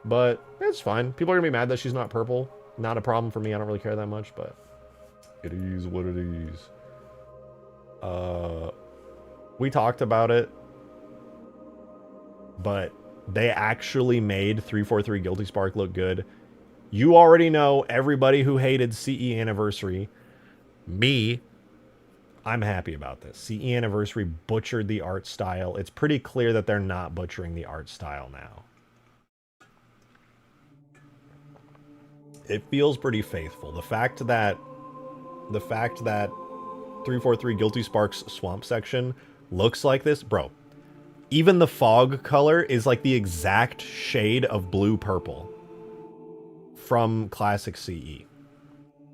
but it's fine. People are gonna be mad that she's not purple. Not a problem for me. I don't really care that much, but it is what it is. We talked about it, but they actually made 343 Guilty Spark look good. You already know, everybody who hated CE Anniversary, me, I'm happy about this. CE Anniversary butchered the art style. It's pretty clear that they're not butchering the art style now. It feels pretty faithful. The fact that 343 Guilty Spark's swamp section looks like this, bro. Even the fog color is like the exact shade of blue-purple from classic CE.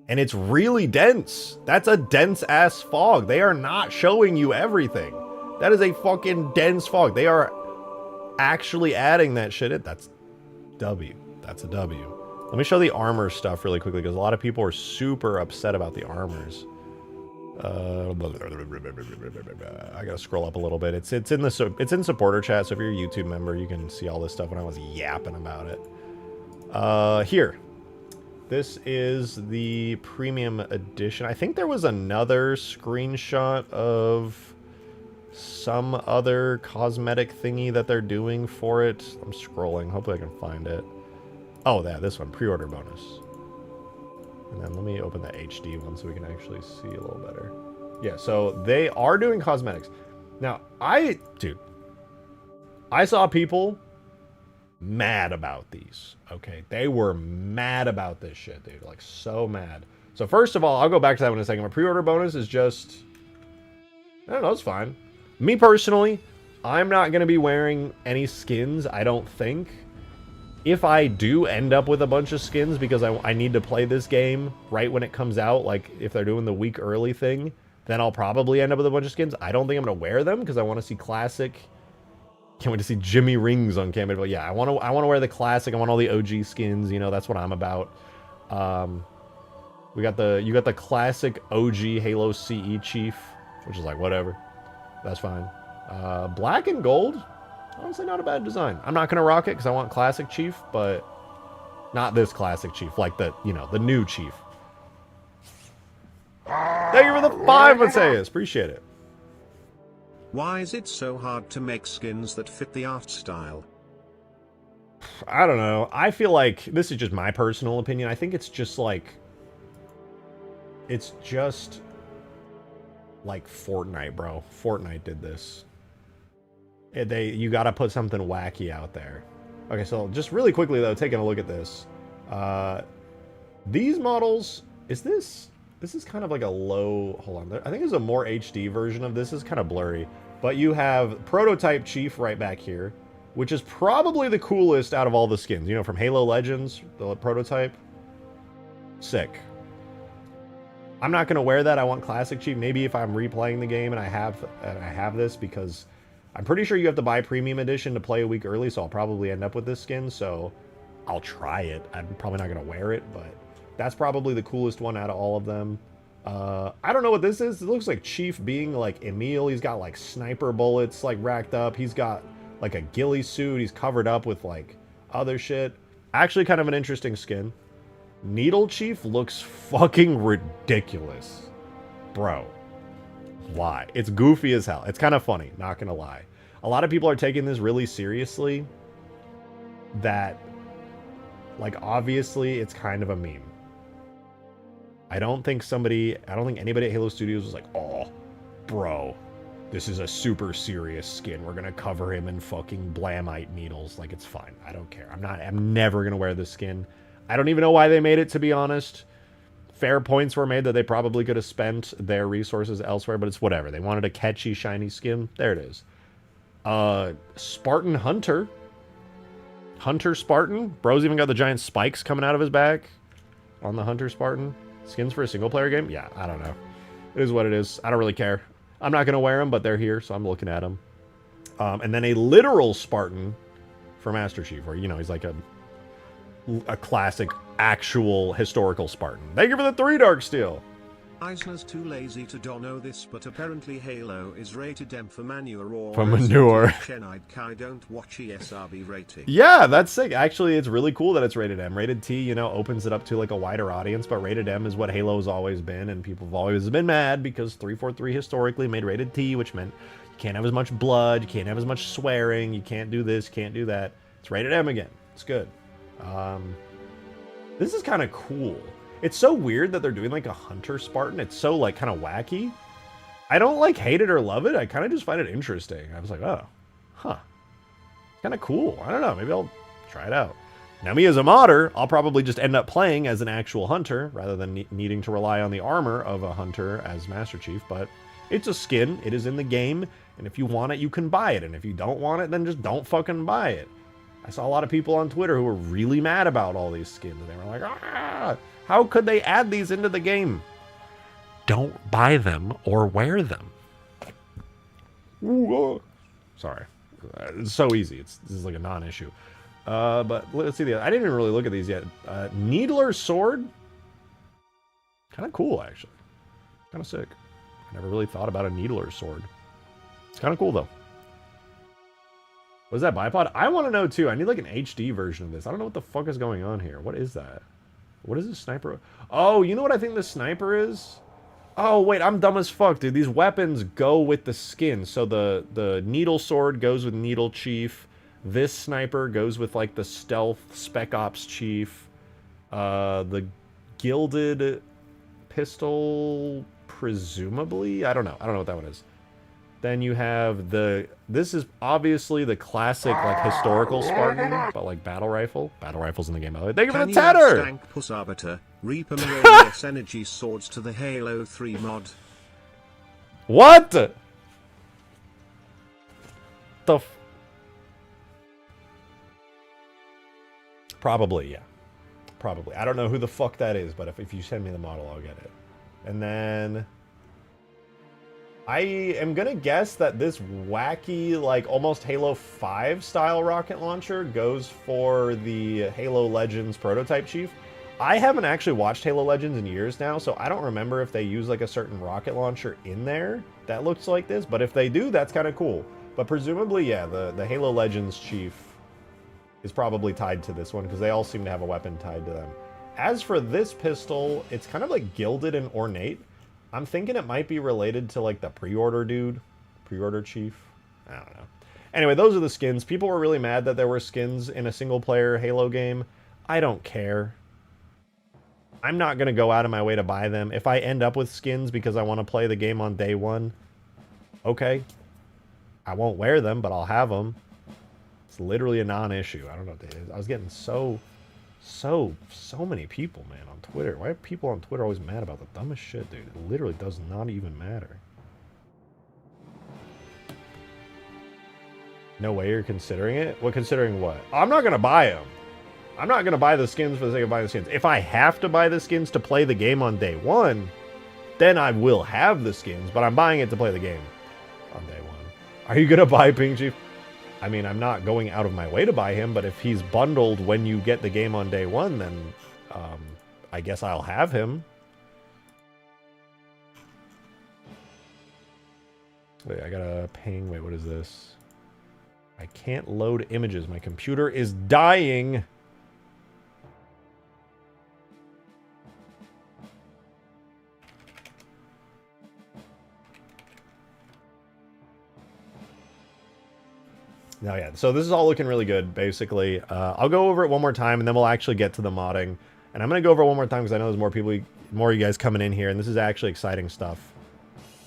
And it's really dense. That's a dense-ass fog. They are not showing you everything. That is a fucking dense fog. They are actually adding that shit in. That's W. That's a W. Let me show the armor stuff really quickly, because a lot of people are super upset about the armors. I gotta scroll up a little bit. It's in supporter chat, so if you're a YouTube member, you can see all this stuff when I was yapping about it. Here. This is the premium edition. I think there was another screenshot of some other cosmetic thingy that they're doing for it. I'm scrolling. Hopefully I can find it. Oh, yeah, this one. Pre-order bonus. And then let me open the HD one so we can actually see a little better. Yeah, so they are doing cosmetics. Now, I saw people mad about these, okay? They were mad about this shit, dude. Like, so mad. So first of all, I'll go back to that in a second. My pre-order bonus is just, I don't know, it's fine. Me personally, I'm not going to be wearing any skins, I don't think. If I do end up with a bunch of skins because I need to play this game right when it comes out, like if they're doing the week early thing, then I'll probably end up with a bunch of skins. I don't think I'm going to wear them because I want to see classic. Can't wait to see Jimmy Rings on camera. But yeah, I want to wear the classic. I want all the OG skins. You know, that's what I'm about. You got the classic OG Halo CE Chief, which is like whatever. That's fine. Black and gold. Honestly, not a bad design. I'm not going to rock it because I want classic Chief, but not this classic Chief, like the new Chief. Thank you for the 5, Mateus. Appreciate it. Why is it so hard to make skins that fit the art style? I don't know. I feel like, this is just my personal opinion, I think it's just like Fortnite, bro. Fortnite did this. You gotta put something wacky out there. Okay, so just really quickly though, taking a look at this. These models, this is kind of like a low, hold on, I think there's a more HD version of this. Is kind of blurry. But you have Prototype Chief right back here, which is probably the coolest out of all the skins. You know, from Halo Legends, the Prototype. Sick. I'm not gonna wear that. I want Classic Chief. Maybe if I'm replaying the game and I have this, because I'm pretty sure you have to buy Premium Edition to play a week early, so I'll probably end up with this skin, so I'll try it. I'm probably not going to wear it, but that's probably the coolest one out of all of them. I don't know what this is. It looks like Chief being like Emil. He's got like sniper bullets like racked up. He's got like a ghillie suit. He's covered up with like other shit. Actually kind of an interesting skin. Needle Chief looks fucking ridiculous. Bro. Why? It's goofy as hell. It's kind of funny, not gonna lie. A lot of people are taking this really seriously, that Like, obviously, it's kind of a meme. I don't think anybody at Halo Studios was like, oh, bro, this is a super serious skin. We're gonna cover him in fucking blamite needles. Like, it's fine. I don't care. I'm never gonna wear this skin. I don't even know why they made it, to be honest. Fair points were made that they probably could have spent their resources elsewhere, but it's whatever. They wanted a catchy, shiny skin. There it is. Spartan Hunter. Hunter Spartan. Bro's even got the giant spikes coming out of his back on the Hunter Spartan. Skins for a single player game? Yeah, I don't know. It is what it is. I don't really care. I'm not going to wear them, but they're here, so I'm looking at them. And then a literal Spartan for Master Chief, where, you know, he's like a classic, actual, historical Spartan. Thank you for the 3 Dark Steel. Eisner's too lazy to know this, but apparently Halo is rated M for manure or... For manure. I don't watch ESRB rating. Yeah, that's sick. Actually, it's really cool that it's rated M. Rated T, you know, opens it up to like a wider audience, but rated M is what Halo's always been, and people have always been mad because 343 historically made rated T, which meant you can't have as much blood, you can't have as much swearing, you can't do this, can't do that. It's rated M again. It's good. This is kind of cool. It's so weird that they're doing like a Hunter Spartan. It's so like kind of wacky. I don't like hate it or love it. I kind of just find it interesting. I was like, oh, huh. Kind of cool. I don't know. Maybe I'll try it out. Now, me as a modder, I'll probably just end up playing as an actual hunter rather than needing to rely on the armor of a hunter as Master Chief. But it's a skin. It is in the game. And if you want it, you can buy it. And if you don't want it, then just don't fucking buy it. I saw a lot of people on Twitter who were really mad about all these skins. And they were like, ah, how could they add these into the game? Don't buy them or wear them. Ooh, sorry. It's so easy. This is like a non-issue. But let's see. I didn't even really look at these yet. Needler's Sword. Kind of cool, actually. Kind of sick. I never really thought about a Needler's Sword. It's kind of cool, though. Was that bipod? I want to know, too. I need, like, an HD version of this. I don't know what the fuck is going on here. What is that? What is this sniper? Oh, you know what I think the sniper is? Oh, wait, I'm dumb as fuck, dude. These weapons go with the skin. So the needle sword goes with Needle Chief. This sniper goes with, like, the stealth Spec Ops Chief. The gilded pistol, presumably? I don't know. I don't know what that one is. Then you have this is obviously the classic, like, historical Spartan, but, like, battle rifle. Battle rifle's in the game, by the way. Thank you for the tatter! Stank Puss Arbiter, Reaper Melodious Energy Swords to the Halo 3 mod. What? Probably, yeah. Probably. I don't know who the fuck that is, but if you send me the model, I'll get it. And then I am gonna guess that this wacky, like, almost Halo 5 style rocket launcher goes for the Halo Legends prototype chief. I haven't actually watched Halo Legends in years now, so I don't remember if they use, like, a certain rocket launcher in there that looks like this, but if they do, that's kind of cool. But presumably, yeah, the Halo Legends chief is probably tied to this one, because they all seem to have a weapon tied to them. As for this pistol, it's kind of, like, gilded and ornate. I'm thinking it might be related to, like, the pre-order dude. Pre-order chief. I don't know. Anyway, those are the skins. People were really mad that there were skins in a single-player Halo game. I don't care. I'm not going to go out of my way to buy them. If I end up with skins because I want to play the game on day one, okay. I won't wear them, but I'll have them. It's literally a non-issue. I don't know what that is. I was getting so many people, man, on Twitter. Why are people on Twitter always mad about the dumbest shit, dude? It literally does not even matter. No way you're considering it? What, considering what? I'm not gonna buy them. I'm not gonna buy the skins for the sake of buying the skins. If I have to buy the skins to play the game on day one, then I will have the skins, but I'm buying it to play the game on day one. Are you gonna buy Pink Chief? I mean, I'm not going out of my way to buy him, but if he's bundled when you get the game on day one, then I guess I'll have him. Wait, I gotta ping. Wait, what is this? I can't load images. My computer is dying. No, yeah. So this is all looking really good, basically. I'll go over it one more time, and then we'll actually get to the modding. And I'm going to go over it one more time because I know there's more of you guys coming in here, and this is actually exciting stuff.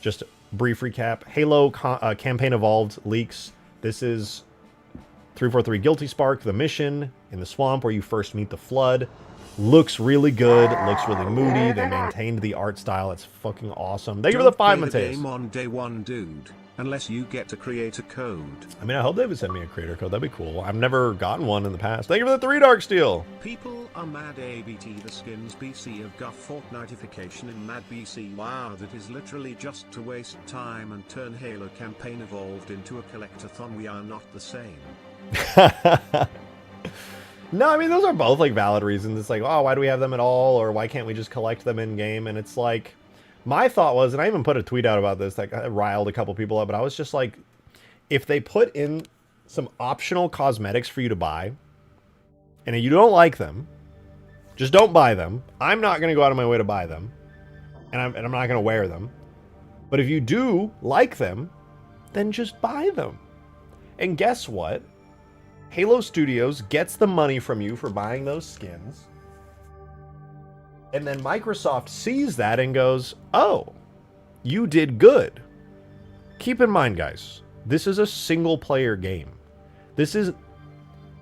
Just brief recap. Halo Campaign Evolved leaks. This is 343 Guilty Spark, the mission in the swamp where you first meet the Flood. Looks really good. Looks really moody. They maintained the art style. It's fucking awesome. Thank you for the 5, Mantises. Game on day one, dude. Unless you get to create a code. I mean, I hope they would send me a creator code. That'd be cool. I've never gotten one in the past. Thank you for the 3 Darksteel. People are mad ABT the skins BC of Guff Fort notification in mad BC. Wow, that is literally just to waste time and turn Halo Campaign Evolved into a collectathon. We are not the same. No, I mean, those are both like valid reasons. It's like, oh, why do we have them at all? Or why can't we just collect them in game? And it's like, my thought was, and I even put a tweet out about this that riled a couple people up, but I was just like, if they put in some optional cosmetics for you to buy, and you don't like them, just don't buy them. I'm not going to go out of my way to buy them, and I'm not going to wear them. But if you do like them, then just buy them. And guess what? Halo Studios gets the money from you for buying those skins. And then Microsoft sees that and goes, oh, you did good. Keep in mind, guys, this is a single-player game.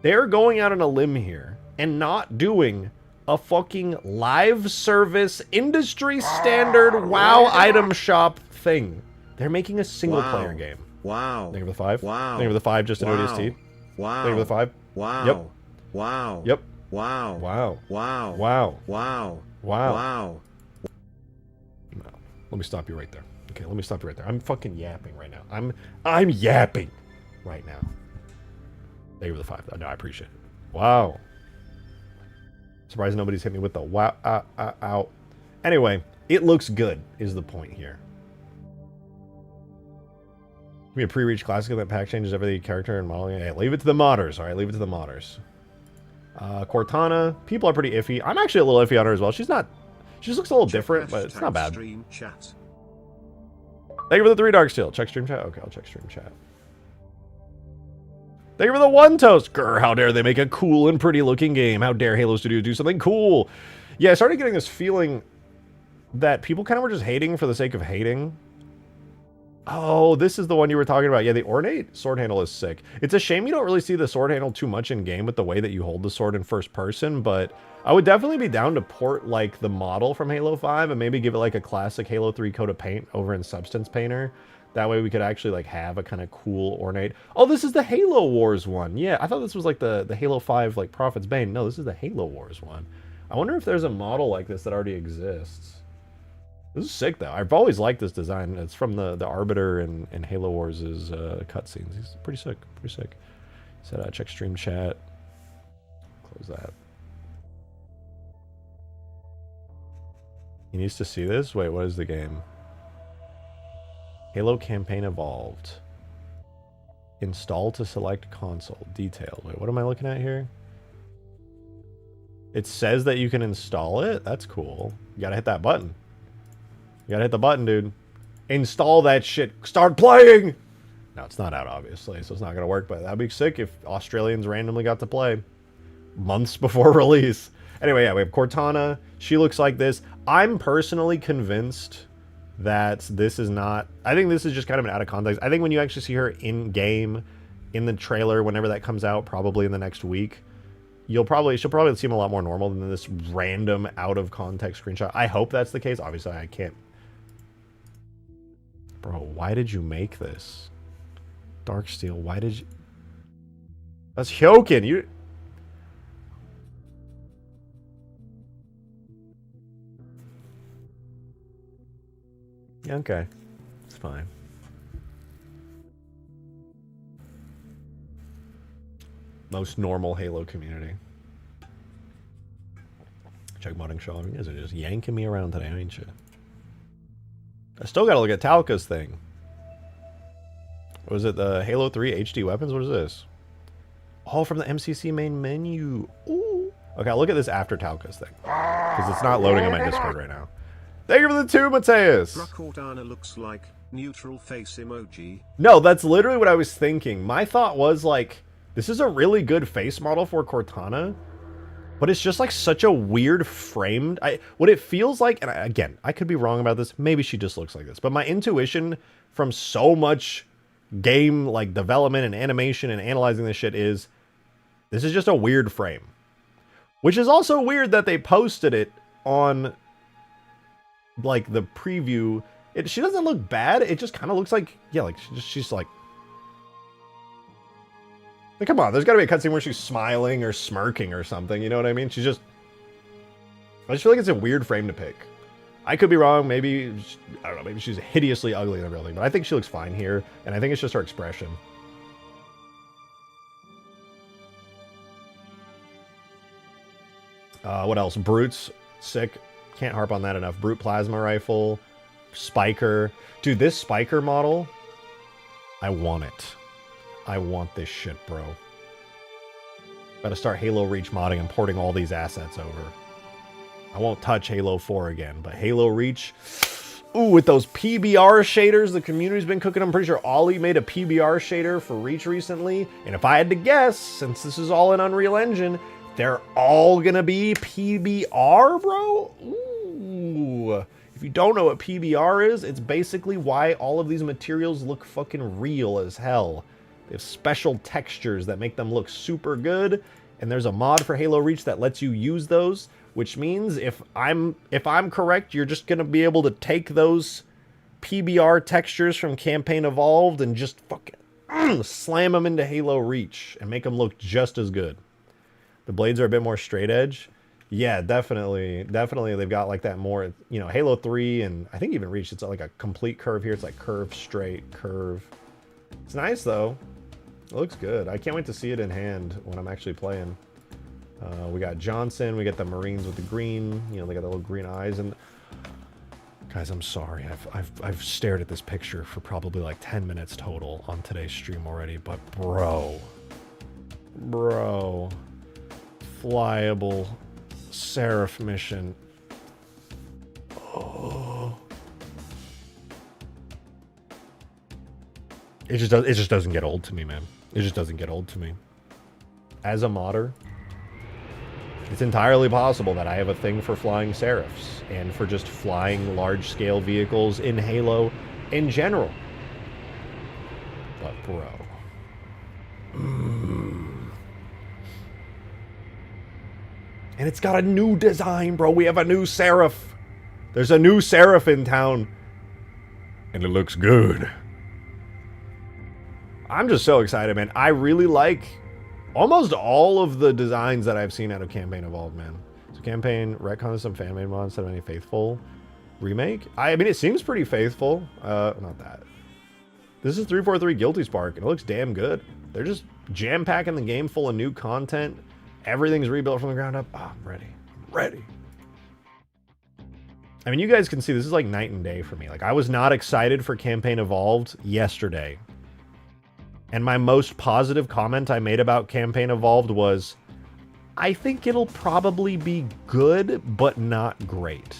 They're going out on a limb here and not doing a fucking live service, industry-standard WoW item shop thing. They're making a single-player game. Wow. Think of the 5? Wow. Think of the 5 just in ODST? Wow. Think of the 5? Wow. Yep. Wow. Yep. Wow. Wow. Wow. Wow. Wow. Wow. Wow. No. Let me stop you right there. Okay, let me stop you right there. I'm fucking yapping right now. I'm yapping right now. Thank you for the 5. No, I appreciate it. Wow. Surprised nobody's hit me with the wow, ow. Anyway, it looks good is the point here. Be a pre-reach classic of that pack changes every character and model. Hey, leave it to the modders. All right, leave it to the modders. Cortana, people are pretty iffy. I'm actually a little iffy on her as well. She just looks a little different, but it's not bad. Stream chat. Thank you for the 3 Darksteel. Check stream chat. Okay, I'll check stream chat. Thank you for the 1 Toast. Grr, how dare they make a cool and pretty looking game? How dare Halo Studios do something cool? Yeah, I started getting this feeling that people kind of were just hating for the sake of hating. Oh, this is the one you were talking about. Yeah, the ornate sword handle is sick. It's a shame you don't really see the sword handle too much in game with the way that you hold the sword in first person, but I would definitely be down to port like the model from Halo 5 and maybe give it like a classic Halo 3 coat of paint over in Substance Painter. That way we could actually like have a kind of cool ornate. Oh, this is the Halo Wars one. Yeah, I thought this was like the Halo 5 like Prophet's Bane. No, this is the Halo Wars one. I wonder if there's a model like this that already exists. This is sick, though. I've always liked this design. It's from the Arbiter and Halo Wars' cutscenes. He's pretty sick. Pretty sick. Said, check stream chat. Close that. He needs to see this? Wait, what is the game? Halo Campaign Evolved. Install to select console. Detailed. Wait, what am I looking at here? It says that you can install it? That's cool. You gotta hit that button. You gotta hit the button, dude. Install that shit. Start playing! No, it's not out, obviously, so it's not gonna work, but that'd be sick if Australians randomly got to play months before release. Anyway, yeah, we have Cortana. She looks like this. I'm personally convinced that this is not... I think this is just kind of an out of context. I think when you actually see her in-game, in the trailer, whenever that comes out, probably in the next week, she'll probably seem a lot more normal than this random out-of-context screenshot. I hope that's the case. Obviously, I can't... Bro, why did you make this? Darksteel, why did you... That's Hyokin, you... Yeah, okay. It's fine. Most normal Halo community. Check modding show. You guys are just yanking me around today, ain't you? I still gotta look at Talca's thing. Was it the Halo 3 HD weapons? What is this? All from the MCC main menu. Ooh. Okay, I'll look at this after Talca's thing. Because it's not loading on my Discord right now. Thank you for the 2, Mateus! Cortana looks like Neutral face emoji. No, that's literally what I was thinking. My thought was like, this is a really good face model for Cortana, but it's just like such a weird framed. What it feels like, and again, I could be wrong about this. Maybe she just looks like this, but my intuition from so much game like development and animation and analyzing this shit is, this is just a weird frame. Which is also weird that they posted it on like the preview. She doesn't look bad. It just kind of looks like, yeah, like she's like come on, there's got to be a cutscene where she's smiling or smirking or something. You know what I mean? I just feel like it's a weird frame to pick. I could be wrong. Maybe, I don't know, maybe she's hideously ugly in the real thing, but I think she looks fine here, and I think it's just her expression. What else? Brute's sick. Can't harp on that enough. Brute plasma rifle. Spiker. Dude, this Spiker model, I want it. I want this shit, bro. Gotta start Halo Reach modding and porting all these assets over. I won't touch Halo 4 again, but Halo Reach... Ooh, with those PBR shaders the community's been cooking. I'm pretty sure Ollie made a PBR shader for Reach recently. And if I had to guess, since this is all in Unreal Engine, they're all gonna be PBR, bro? Ooh. If you don't know what PBR is, it's basically why all of these materials look fucking real as hell. They have special textures that make them look super good, and there's a mod for Halo Reach that lets you use those, which means if I'm correct, you're just gonna be able to take those PBR textures from Campaign Evolved and just fucking slam them into Halo Reach and make them look just as good. The blades are a bit more straight edge. Yeah, definitely. Definitely they've got like that more, you know, Halo 3 and I think even Reach, it's like a complete curve here. It's like curve, straight, curve. It's nice though. It looks good. I can't wait to see it in hand when I'm actually playing. We got Johnson. We got the Marines with the green. You know, they got the little green eyes. And guys, I'm sorry. I've stared at this picture for probably like 10 minutes total on today's stream already. But bro, flyable Seraph mission. Oh. It just doesn't get old to me, man. It just doesn't get old to me. As a modder, it's entirely possible that I have a thing for flying Seraphs and for just flying large-scale vehicles in Halo in general. But bro. And it's got a new design, bro. We have a new Seraph. There's a new Seraph in town. And it looks good. I'm just so excited, man. I really like almost all of the designs that I've seen out of Campaign Evolved, man. So Campaign retcons some fan-made mods instead of any faithful remake. I mean, it seems pretty faithful. Not that. This is 343 Guilty Spark, and it looks damn good. They're just jam-packing the game full of new content. Everything's rebuilt from the ground up. Oh, I'm ready. I'm ready. I mean, you guys can see this is like night and day for me. Like, I was not excited for Campaign Evolved yesterday. And my most positive comment I made about Campaign Evolved was, I think it'll probably be good, but not great.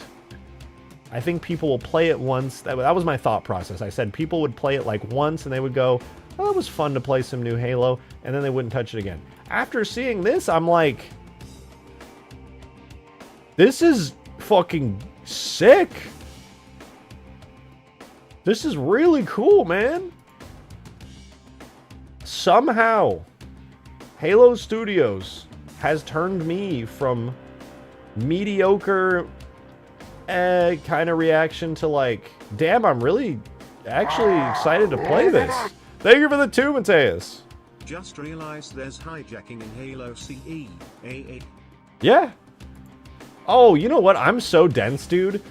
I think people will play it once. That was my thought process. I said people would play it like once and they would go, oh, it was fun to play some new Halo, and then they wouldn't touch it again. After seeing this, I'm like, this is fucking sick. This is really cool, man. Somehow, Halo Studios has turned me from mediocre kind of reaction to like, damn, I'm really actually excited to play this. Thank you for the 2, Mantises. Just realized there's hijacking in Halo CE. AA. Yeah. Oh, you know what? I'm so dense, dude.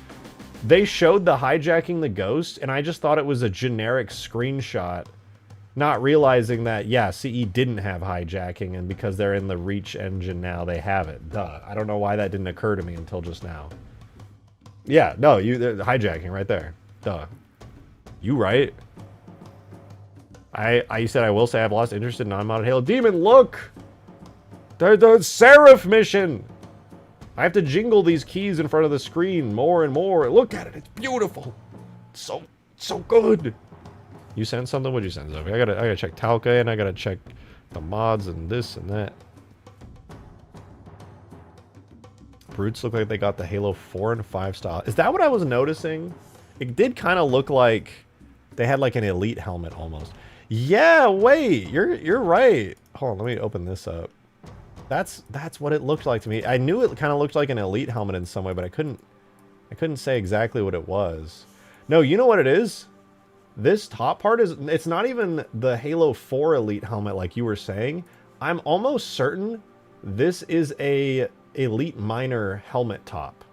They showed the hijacking the ghost, and I just thought it was a generic screenshot. Not realizing that, yeah, CE didn't have hijacking, and because they're in the Reach engine now, they have it. Duh. I don't know why that didn't occur to me until just now. Yeah, no, the hijacking right there. Duh. You right. I said I will say I've lost interest in non-modded Halo. Demon, look! The Seraph mission! I have to jingle these keys in front of the screen more and more. Look at it, it's beautiful. It's so So good. You sent something? What'd you send, Zoe? I gotta check Talca and I gotta check the mods and this and that. Brutes look like they got the Halo 4 and 5 style. Is that what I was noticing? It did kind of look like they had like an elite helmet almost. Yeah, wait, you're right. Hold on, let me open this up. That's what it looked like to me. I knew it kind of looked like an elite helmet in some way, but I couldn't say exactly what it was. No, you know what it is? This top part is, it's not even the Halo 4 elite helmet like you were saying. I'm almost certain this is a elite miner helmet top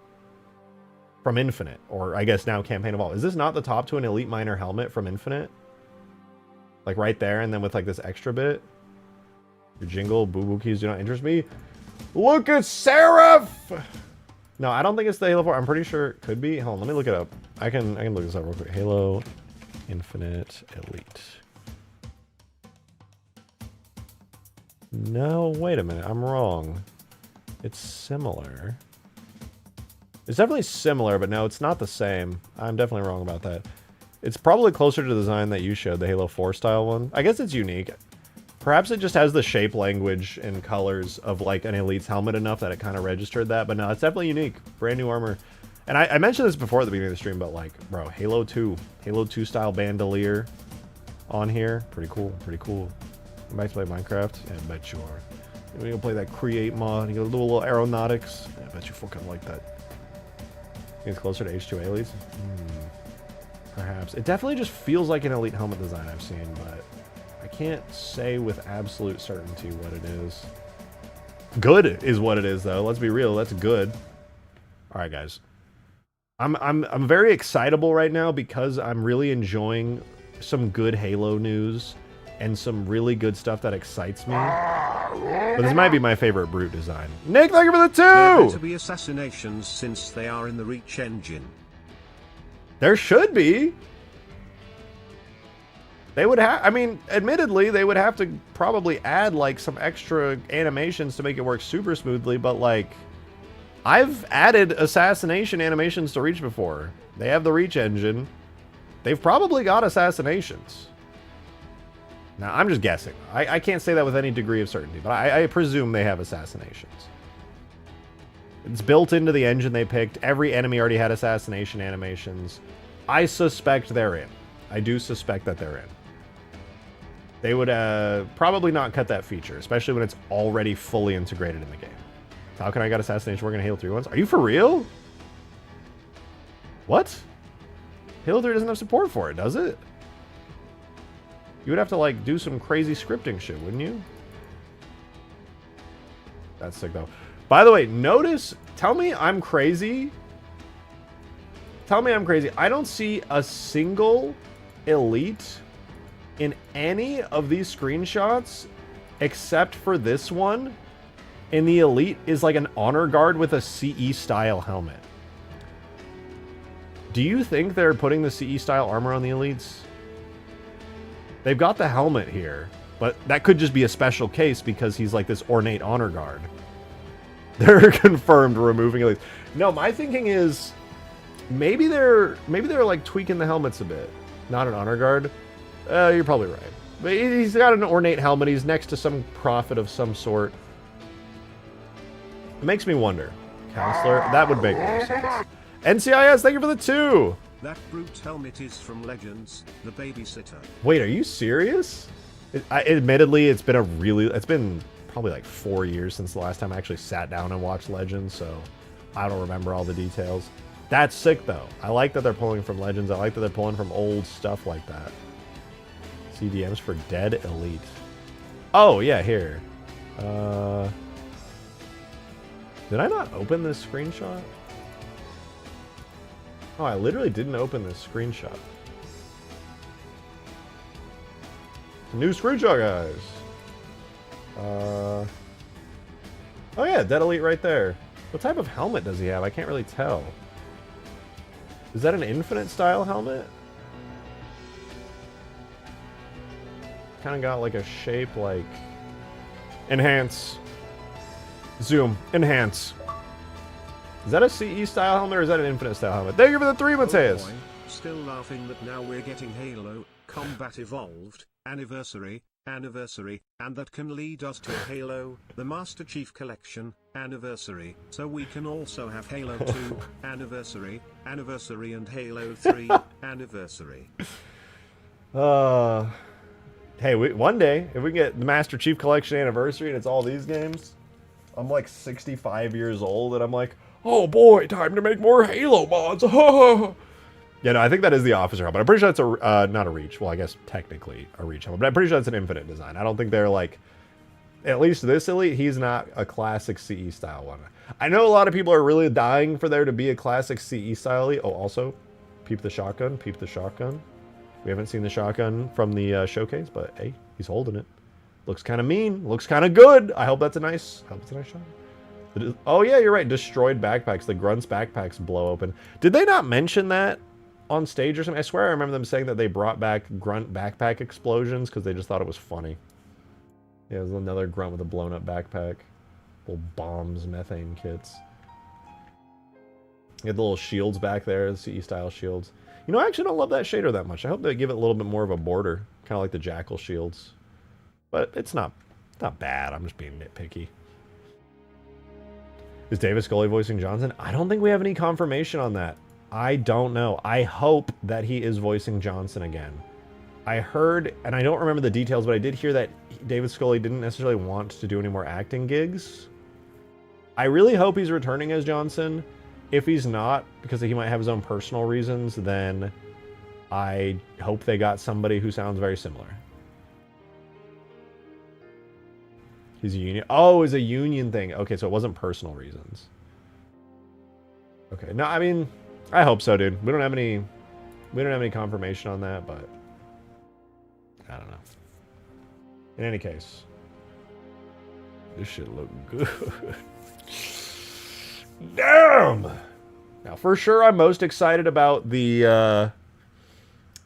from Infinite, or I guess now Campaign Evolved. Is this not the top to an elite miner helmet from Infinite? Like right there, and then with like this extra bit. Your jingle, boo-boo keys do not interest me. Look at Seraph! No, I don't think it's the Halo 4. I'm pretty sure it could be. Hold on, let me look it up. I can look this up real quick. Halo Infinite Elite. No, wait a minute. I'm wrong. It's similar. It's definitely similar, but no, it's not the same. I'm definitely wrong about that. It's probably closer to the design that you showed, the Halo 4 style one. I guess it's unique. Perhaps it just has the shape language and colors of like an Elite's helmet enough that it kind of registered that, but no, it's definitely unique. Brand new armor. And I mentioned this before at the beginning of the stream, but like, bro, Halo 2 style bandolier on here. Pretty cool, pretty cool. I'm back to play Minecraft? Yeah, I bet you are. You're gonna play that Create mod, you got a little aeronautics. Yeah, I bet you fucking like that. It's closer to H2 Elites? Perhaps. It definitely just feels like an Elite helmet design I've seen, but I can't say with absolute certainty what it is. Good is what it is, though. Let's be real. That's good. All right, guys. I'm very excitable right now because I'm really enjoying some good Halo news and some really good stuff that excites me. But this might be my favorite Brute design. Nick, thank you for the 2! There better be assassinations since they are in the Reach engine. There should be. They would have, I mean, admittedly, they would have to probably add like some extra animations to make it work super smoothly, but like, I've added assassination animations to Reach before. They have the Reach engine. They've probably got assassinations. Now, I'm just guessing. I can't say that with any degree of certainty, but I presume they have assassinations. It's built into the engine they picked. Every enemy already had assassination animations. I suspect they're in. I do suspect that they're in. They would probably not cut that feature, especially when it's already fully integrated in the game. How can I got assassination working in Halo 3 once? Are you for real? What? Halo 3 doesn't have support for it, does it? You would have to like do some crazy scripting shit, wouldn't you? That's sick though. By the way, notice, tell me I'm crazy. Tell me I'm crazy. I don't see a single Elite in any of these screenshots except for this one. And the Elite is like an honor guard with a CE style helmet. Do you think they're putting the CE style armor on the Elites? They've got the helmet here, but that could just be a special case because he's like this ornate honor guard. They're confirmed removing Elites. No, my thinking is maybe they're like tweaking the helmets a bit. Not an honor guard. You're probably right. But he's got an ornate helmet. He's next to some prophet of some sort. It makes me wonder. Counselor, that would make more sense. NCIS, thank you for the 2! That Brute helmet is from Legends, the babysitter. Wait, are you serious? Admittedly, it's been probably like 4 years since the last time I actually sat down and watched Legends, so I don't remember all the details. That's sick, though. I like that they're pulling from Legends. I like that they're pulling from old stuff like that. CDMs for Dead Elite. Oh, yeah, here. Did I not open this screenshot? Oh, I literally didn't open this screenshot. New screenshot, guys. Oh yeah, Dead Elite right there. What type of helmet does he have? I can't really tell. Is that an Infinite style helmet? Kind of got like a shape like... Enhance. Zoom. Enhance. Is that a CE style helmet or is that an Infinite style helmet? Thank you for the 3, Mateus. still laughing that now we're getting Halo Combat Evolved Anniversary, and that can lead us to Halo, the Master Chief Collection, Anniversary, so we can also have Halo 2, Anniversary, and Halo 3, Anniversary. Hey, one day, if we get the Master Chief Collection Anniversary and it's all these games, I'm like 65 years old and I'm like, oh boy, time to make more Halo mods. Yeah, no, I think that is the officer helmet. I'm pretty sure that's not a reach. Well, I guess technically a reach helmet, but I'm pretty sure that's an infinite design. I don't think they're like, at least this elite, he's not a classic CE style one. I know a lot of people are really dying for there to be a classic CE style elite. Oh, also, peep the shotgun. We haven't seen the shotgun from the showcase, but hey, he's holding it. Looks kind of mean. Looks kind of good. I hope that's a nice shot. Oh yeah, you're right. Destroyed backpacks. The Grunt's backpacks blow open. Did they not mention that on stage or something? I swear I remember them saying that they brought back Grunt backpack explosions because they just thought it was funny. Yeah, there's another Grunt with a blown up backpack. Little bombs, methane kits. You get the little shields back there, the CE style shields. You know, I actually don't love that shader that much. I hope they give it a little bit more of a border, kind of like the Jackal shields. But it's not bad. I'm just being nitpicky. Is David Scully voicing Johnson? I don't think we have any confirmation on that. I don't know. I hope that he is voicing Johnson again. I heard, and I don't remember the details, but I did hear that David Scully didn't necessarily want to do any more acting gigs. I really hope he's returning as Johnson. If he's not, because he might have his own personal reasons, then I hope they got somebody who sounds very similar. He's a union. Oh, it's a union thing. Okay, so it wasn't personal reasons. Okay, no, I mean, I hope so, dude. We don't have any confirmation on that, but I don't know. In any case, this shit look good. Damn! Now, for sure, I'm most excited about the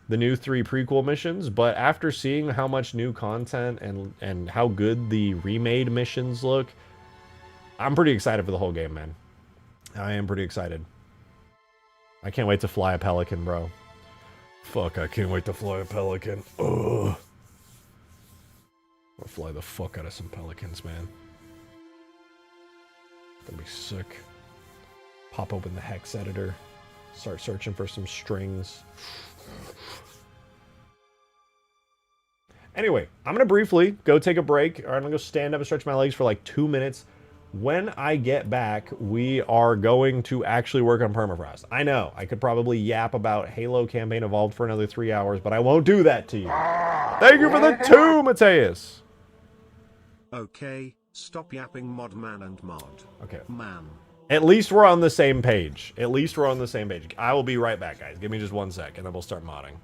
new 3 prequel missions, but after seeing how much new content and how good the remade missions look, I'm pretty excited for the whole game, man. I am pretty excited. I can't wait to fly a Pelican, bro. Fuck, I can't wait to fly a Pelican. Ugh. I'll fly the fuck out of some Pelicans, man. It's gonna be sick. Pop open the hex editor. Start searching for some strings. Anyway, I'm going to briefly go take a break. Or I'm going to go stand up and stretch my legs for like 2 minutes. When I get back, we are going to actually work on Permafrost. I know, I could probably yap about Halo Campaign Evolved for another 3 hours, but I won't do that to you. Thank you for the 2, Mateus. Okay, stop yapping, Modman and Mod. Okay. Man. At least we're on the same page. At least we're on the same page. I will be right back, guys. Give me just 1 sec, and then we'll start modding.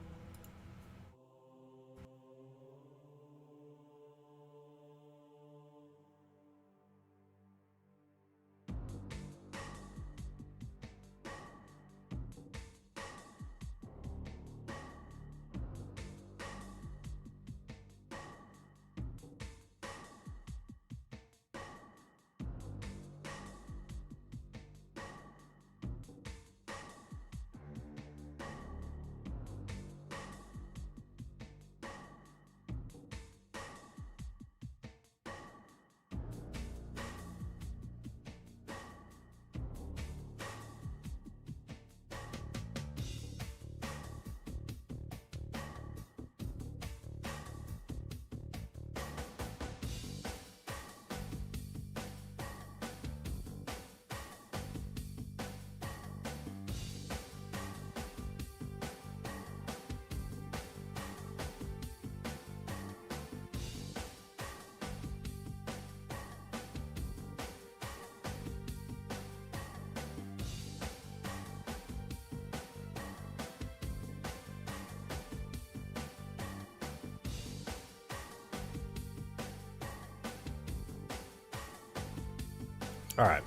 All right.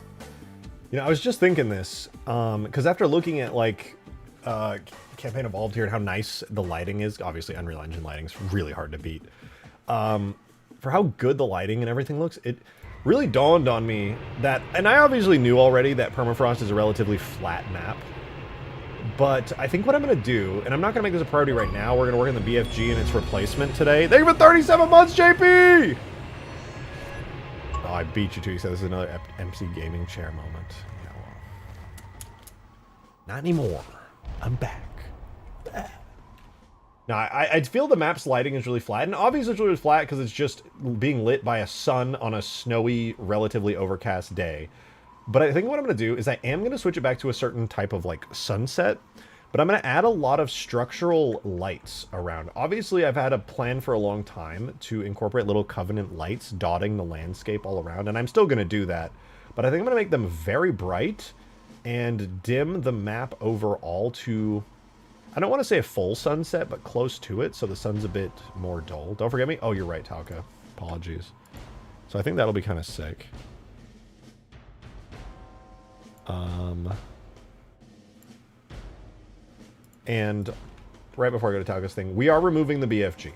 You know, I was just thinking this, because after looking at, like, Campaign Evolved here and how nice the lighting is, obviously Unreal Engine lighting is really hard to beat. For how good the lighting and everything looks, it really dawned on me that, and I obviously knew already that Permafrost is a relatively flat map, But I think what I'm going to do, and I'm not going to make this a priority right now, we're going to work on the BFG and its replacement today. Thank you for 37 months, JP! Oh, I beat you too. You said this is another MC Gaming Chair moment. Yeah, well. Not anymore. I'm back. Now, I feel the map's lighting is really flat, and obviously it's really flat because it's just being lit by a sun on a snowy, relatively overcast day. But I think what I'm going to do is I am going to switch it back to a certain type of, like, sunset, but I'm going to add a lot of structural lights around. Obviously, I've had a plan for a long time to incorporate little Covenant lights dotting the landscape all around, and I'm still going to do that. But I think I'm going to make them very bright and dim the map overall to... I don't want to say a full sunset, but close to it, so the sun's a bit more dull. Don't forget me. Oh, you're right, Talca. Apologies. So I think that'll be kind of sick. And right before I go to Talca's thing, we are removing the BFG.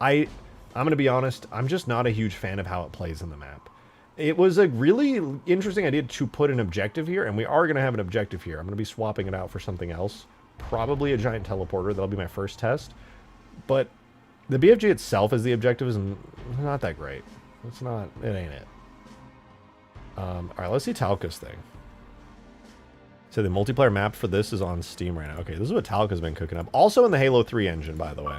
I'm going to be honest, I'm just not a huge fan of how it plays in the map. It was a really interesting idea to put an objective here, and we are going to have an objective here. I'm going to be swapping it out for something else. Probably a giant teleporter. That'll be my first test. But the BFG itself as the objective is not that great. It's not, it ain't it. Alright, let's see Talca's thing. So the multiplayer map for this is on Steam right now. Okay, this is what Talca's been cooking up. Also in the Halo 3 engine, by the way.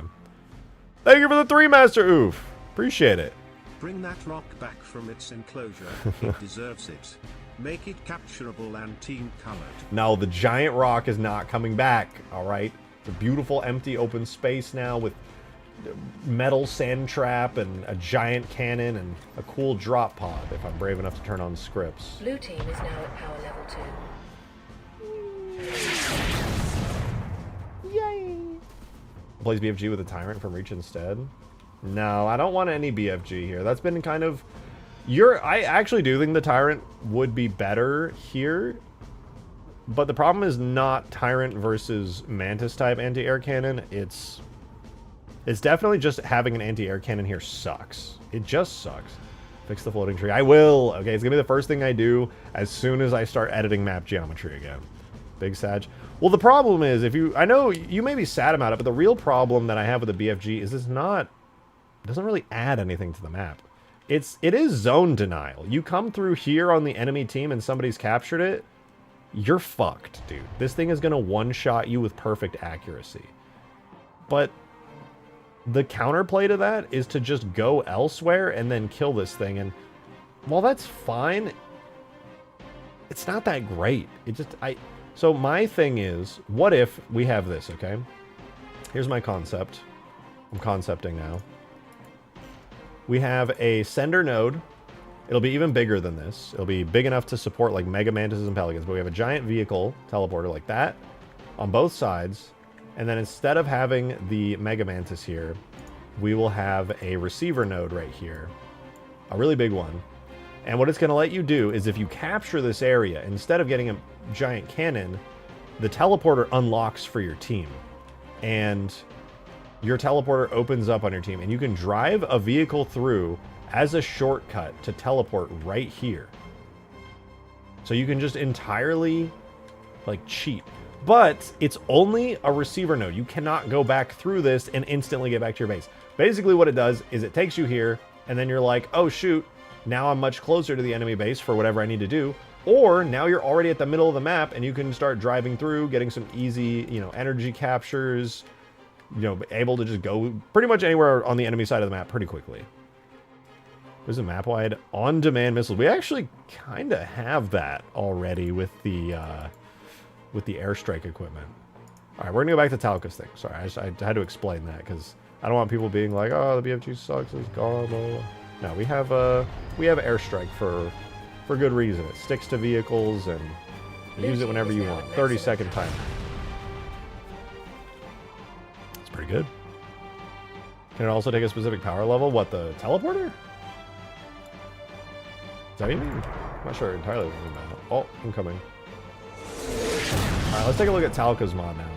Thank you for the 3, Master Oof. Appreciate it. Bring that rock back from its enclosure. It deserves it. Make it capturable and team-colored. No, the giant rock is not coming back, alright? It's a beautiful, empty, open space now with metal sand trap and a giant cannon and a cool drop pod if I'm brave enough to turn on scripts. Blue team is now at power level 2. Yay! Plays BFG with a Tyrant from Reach instead? No, I don't want any BFG here. That's been kind of... I actually do think the Tyrant would be better here, but the problem is not Tyrant versus Mantis type anti-air cannon. It's definitely just having an anti-air cannon here sucks. It just sucks. Fix the floating tree. I will. Okay, it's gonna be the first thing I do as soon as I start editing map geometry again. Big Sag. Well, the problem is I know you may be sad about it, but the real problem that I have with the BFG is it doesn't really add anything to the map. It is zone denial. You come through here on the enemy team and somebody's captured it, you're fucked, dude. This thing is going to one-shot you with perfect accuracy. But the counterplay to that is to just go elsewhere and then kill this thing. And while that's fine, it's not that great. So my thing is, what if we have this, okay? Here's my concept. I'm concepting now. We have a sender node. It'll be even bigger than this. It'll be big enough to support like Mega Mantises and Pelicans. But we have a giant vehicle teleporter like that on both sides. And then instead of having the Mega Mantis here, we will have a receiver node right here. A really big one. And what it's going to let you do is if you capture this area, instead of getting a giant cannon, the teleporter unlocks for your team. And your teleporter opens up on your team, and you can drive a vehicle through as a shortcut to teleport right here. So you can just entirely, like, cheat. But it's only a receiver node. You cannot go back through this and instantly get back to your base. Basically what it does is it takes you here, and then you're like, oh shoot, now I'm much closer to the enemy base for whatever I need to do. Or now you're already at the middle of the map, and you can start driving through, getting some easy, energy captures, able to just go pretty much anywhere on the enemy side of the map pretty quickly. There's a map-wide on-demand missile. We actually kind of have that already with the airstrike equipment. All right, we're gonna go back to Talca's thing. Sorry, I had to explain that because I don't want people being like, "Oh, the BFG sucks. It's gone." Blah, blah. No, we have airstrike for good reason. It sticks to vehicles and use it whenever you want. 30-second timer. Pretty good. Can it also take a specific power level? What, the teleporter? Is that what you mean? I'm not sure entirely what you mean by that. Oh, I'm coming. Alright, let's take a look at Talca's mod now.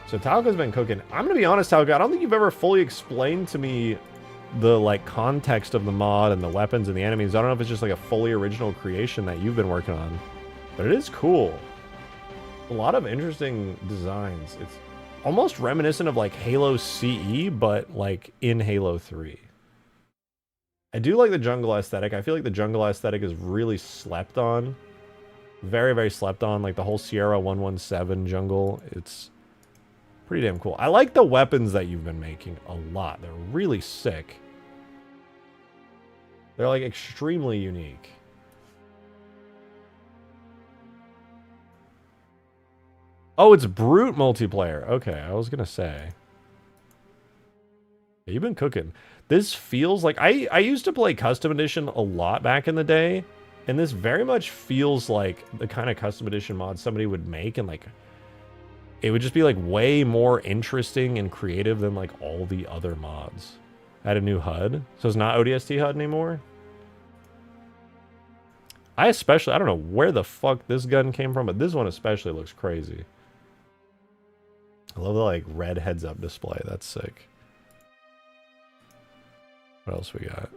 So Talca's been cooking. I'm gonna be honest, Talca, I don't think you've ever fully explained to me the context of the mod and the weapons and the enemies. I don't know if it's just like a fully original creation that you've been working on. But it is cool. A lot of interesting designs. It's almost reminiscent of like Halo CE, but like in Halo 3. I do like the jungle aesthetic. I feel like the jungle aesthetic is really slept on. Very, very slept on. Like the whole Sierra 117 jungle. It's pretty damn cool. I like the weapons that you've been making a lot. They're really sick. They're like extremely unique. Oh, it's Brute multiplayer. Okay, I was gonna say. Yeah, you've been cooking. This feels like... I used to play Custom Edition a lot back in the day, and this very much feels like the kind of Custom Edition mod somebody would make, and like... It would just be like way more interesting and creative than like all the other mods. Add a new HUD. So it's not ODST HUD anymore? I don't know where the fuck this gun came from, but this one especially looks crazy. I love the like red heads-up display. That's sick. What else we got?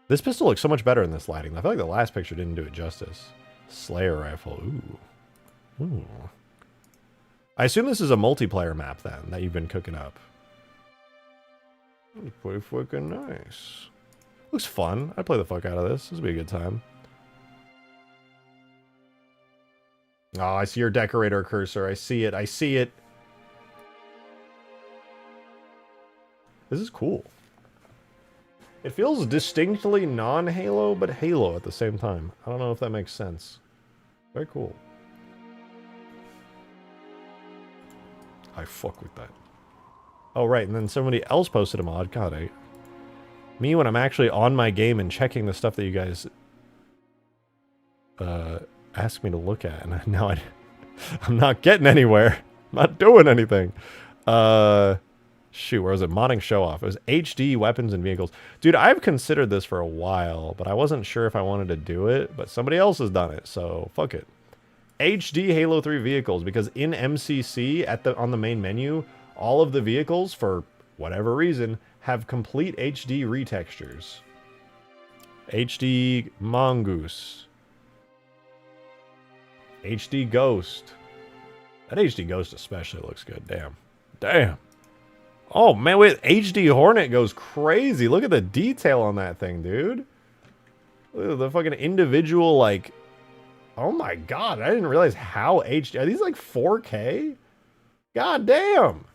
This pistol looks so much better in this lighting. I feel like the last picture didn't do it justice. Slayer rifle. Ooh. Ooh. I assume this is a multiplayer map then that you've been cooking up. It's pretty fucking nice. Looks fun. I'd play the fuck out of this. This would be a good time. Oh, I see your decorator cursor. I see it. I see it. This is cool. It feels distinctly non-Halo, but Halo at the same time. I don't know if that makes sense. Very cool. I fuck with that. Oh, right. And then somebody else posted a mod. God, me when I'm actually on my game and checking the stuff that you guys ask me to look at, and now I'm not getting anywhere. I'm not doing anything. Shoot, where was it? Modding show off. It was HD weapons and vehicles. Dude, I've considered this for a while, but I wasn't sure if I wanted to do it, but somebody else has done it, so fuck it. HD Halo 3 vehicles, because in MCC on the main menu, all of the vehicles, for whatever reason, have complete HD retextures. HD Mongoose. HD Ghost. That HD Ghost especially looks good. Damn. Damn. Oh, man, wait. HD Hornet goes crazy. Look at the detail on that thing, dude. Look at the fucking individual, like... Oh, my God. I didn't realize how HD... Are these, like, 4K? God damn.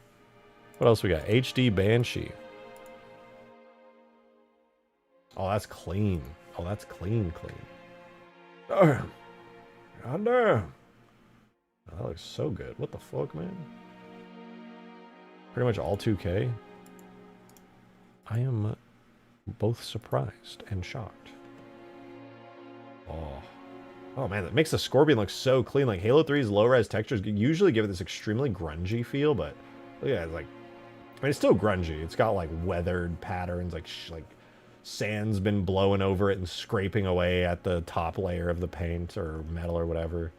What else we got? HD Banshee. Oh, that's clean. Oh, that's clean. Damn. God damn. Oh, that looks so good. What the fuck, man? Pretty much all 2K. I am both surprised and shocked. Oh man, that makes the Scorpion look so clean. Like Halo 3's low-res textures usually give it this extremely grungy feel, but look at it, like, I mean, it's still grungy. It's got like weathered patterns, like sand's been blowing over it and scraping away at the top layer of the paint or metal or whatever.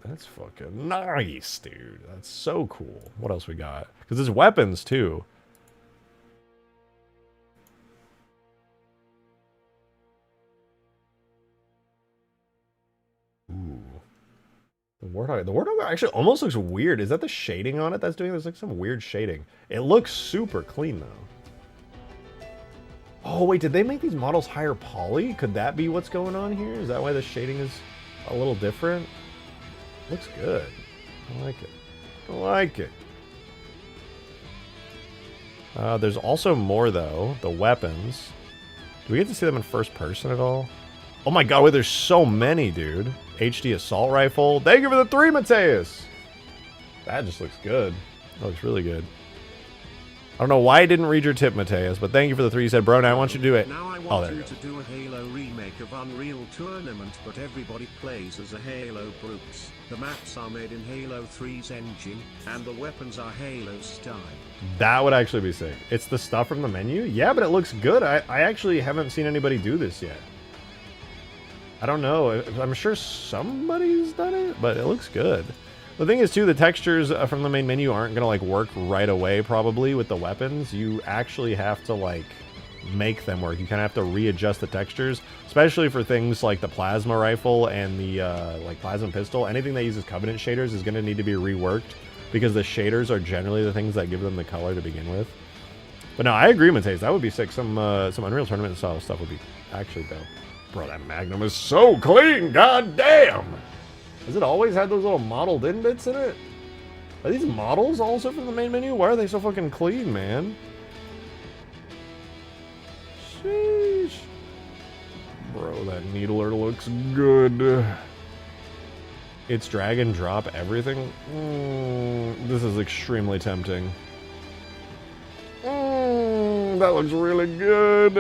That's fucking nice, dude. That's so cool. What else we got? Because there's weapons, too. Ooh. The Warthog. The Warthog actually almost looks weird. Is that the shading on it that's doing this? Like some weird shading. It looks super clean, though. Oh, wait. Did they make these models higher poly? Could that be what's going on here? Is that why the shading is a little different? Looks good. I like it. I like it. There's also more, though. The weapons. Do we get to see them in first person at all? Oh my god, wait, there's so many, dude. HD assault rifle. Thank you for the 3, Mateus! That just looks good. That looks really good. I don't know why I didn't read your tip, Mateus, but thank you for the 3. You said, bro, now I want you to do it. Now I want you to do a Halo remake of Unreal Tournament, but everybody plays as a Halo Brutes. The maps are made in Halo 3's engine, and the weapons are Halo style. That would actually be sick. It's the stuff from the menu? Yeah, but it looks good. I actually haven't seen anybody do this yet. I don't know. I'm sure somebody's done it, but it looks good. The thing is, too, the textures from the main menu aren't going to, like, work right away, probably, with the weapons. You actually have to, like... make them work. You kind of have to readjust the textures, especially for things like the plasma rifle and the like plasma pistol. Anything that uses Covenant shaders is going to need to be reworked because the shaders are generally the things that give them the color to begin with. But no, I agree, Mantises. That would be sick. Some Unreal Tournament style stuff would be actually dope. Bro, that Magnum is so clean. God damn. Has it always had those little modeled in bits in it? Are these models also from the main menu? Why are they so fucking clean, man? Sheesh. Bro, that needler looks good. It's drag and drop everything? This is extremely tempting. That looks really good.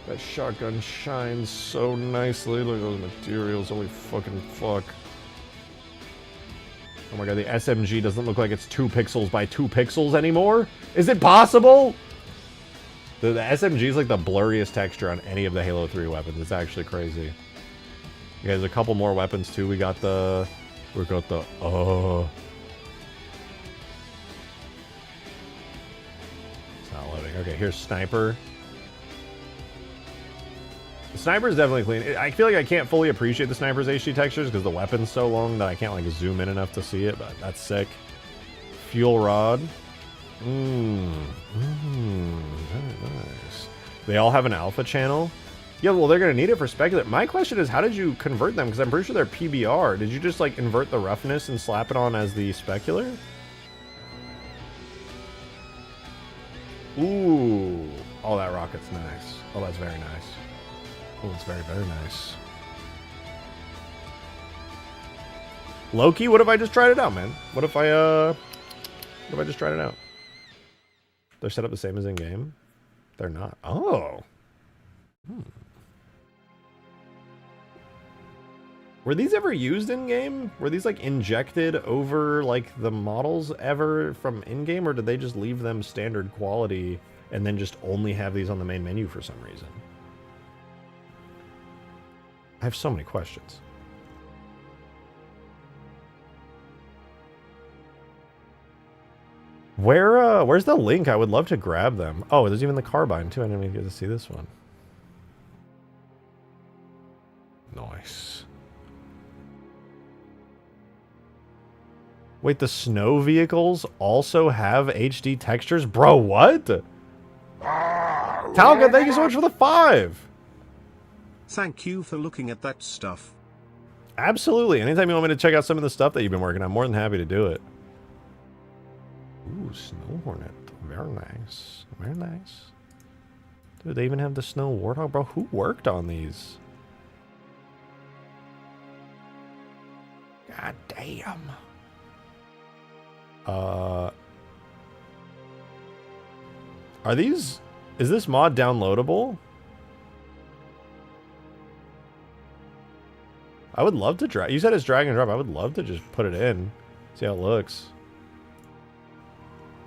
That shotgun shines so nicely. Look at those materials. Holy fucking fuck. Oh my god, the SMG doesn't look like it's 2 pixels by 2 pixels anymore? Is it possible? The SMG is like the blurriest texture on any of the Halo 3 weapons. It's actually crazy. Okay, there's a couple more weapons too. We got the... It's not loading. Okay, here's Sniper. The Sniper is definitely clean. I feel like I can't fully appreciate the Sniper's HD textures because the weapon's so long that I can't like zoom in enough to see it, but that's sick. Fuel Rod. Very nice. They all have an alpha channel. Yeah, well, they're going to need it for speculative. My question is, how did you convert them? Because I'm pretty sure they're PBR. Did you just, like, invert the roughness and slap it on as the specular? Ooh. Oh, that rocket's nice. Oh, that's very nice. Oh, it's very, very nice. Loki, what if I just tried it out, man? What if I just tried it out? They're set up the same as in-game? They're not. Oh. Were these ever used in-game? Were these, like, injected over, like, the models ever from in-game? Or did they just leave them standard quality and then just only have these on the main menu for some reason? I have so many questions. Where's the link? I would love to grab them. Oh, there's even the carbine, too. I didn't even get to see this one. Nice. Wait, the snow vehicles also have HD textures? Bro, what? Talga, thank you so much for the 5. Thank you for looking at that stuff. Absolutely. Anytime you want me to check out some of the stuff that you've been working on, I'm more than happy to do it. Ooh, Snow Hornet. Very nice. Very nice. Dude, they even have the Snow Warthog, bro. Who worked on these? God damn. Are these... Is this mod downloadable? I would love to drag... You said it's drag and drop. I would love to just put it in. See how it looks.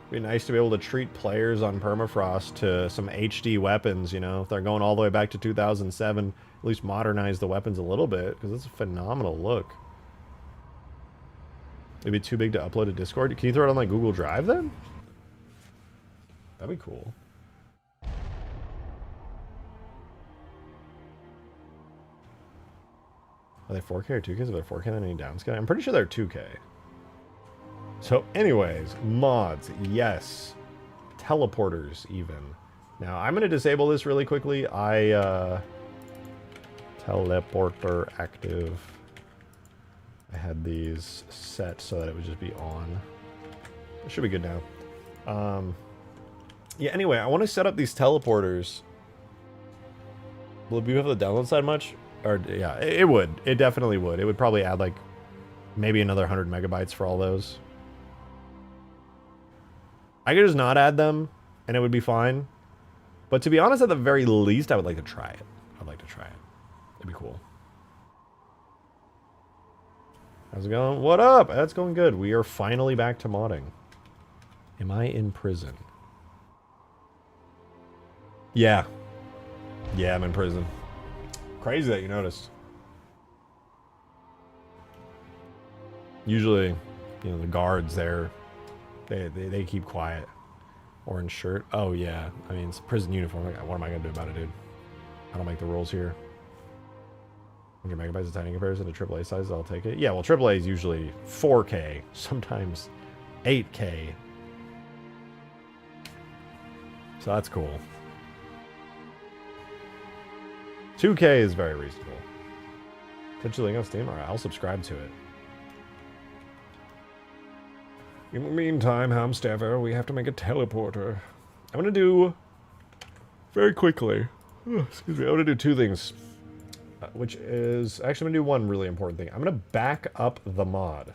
It'd be nice to be able to treat players on Permafrost to some HD weapons, you know? If they're going all the way back to 2007, at least modernize the weapons a little bit, because it's a phenomenal look. It'd be too big to upload to Discord. Can you throw it on, like, Google Drive, then? That'd be cool. Are they 4K or 2K? If they're 4K, then any downscale? I'm pretty sure they're 2K. So, anyways, mods, yes. Teleporters, even. Now, I'm going to disable this really quickly. Teleporter active. I had these set so that it would just be on. It should be good now. Yeah, anyway, I want to set up these teleporters. Will it be able to download side much? Or, yeah, it would. It definitely would. It would probably add, like, maybe another 100 megabytes for all those. I could just not add them, and it would be fine. But to be honest, at the very least, I would like to try it. I'd like to try it. It'd be cool. How's it going? What up? That's going good. We are finally back to modding. Am I in prison? Yeah. Yeah, I'm in prison. Crazy that you noticed. Usually, you know, the guards there, they keep quiet. Orange shirt. Oh, yeah. I mean, it's a prison uniform. What am I going to do about it, dude? I don't make the rules here. 100 megabytes is tiny comparison to AAA sizes. I'll take it. Yeah, well, AAA is usually 4K, sometimes 8K. So that's cool. 2K is very reasonable. Potentially on Steam? Alright, I'll subscribe to it. In the meantime, Hamstaffer, we have to make a teleporter. I'm gonna do... Very quickly. Excuse me, I'm gonna do two things. Which is... Actually, I'm gonna do one really important thing. I'm gonna back up the mod.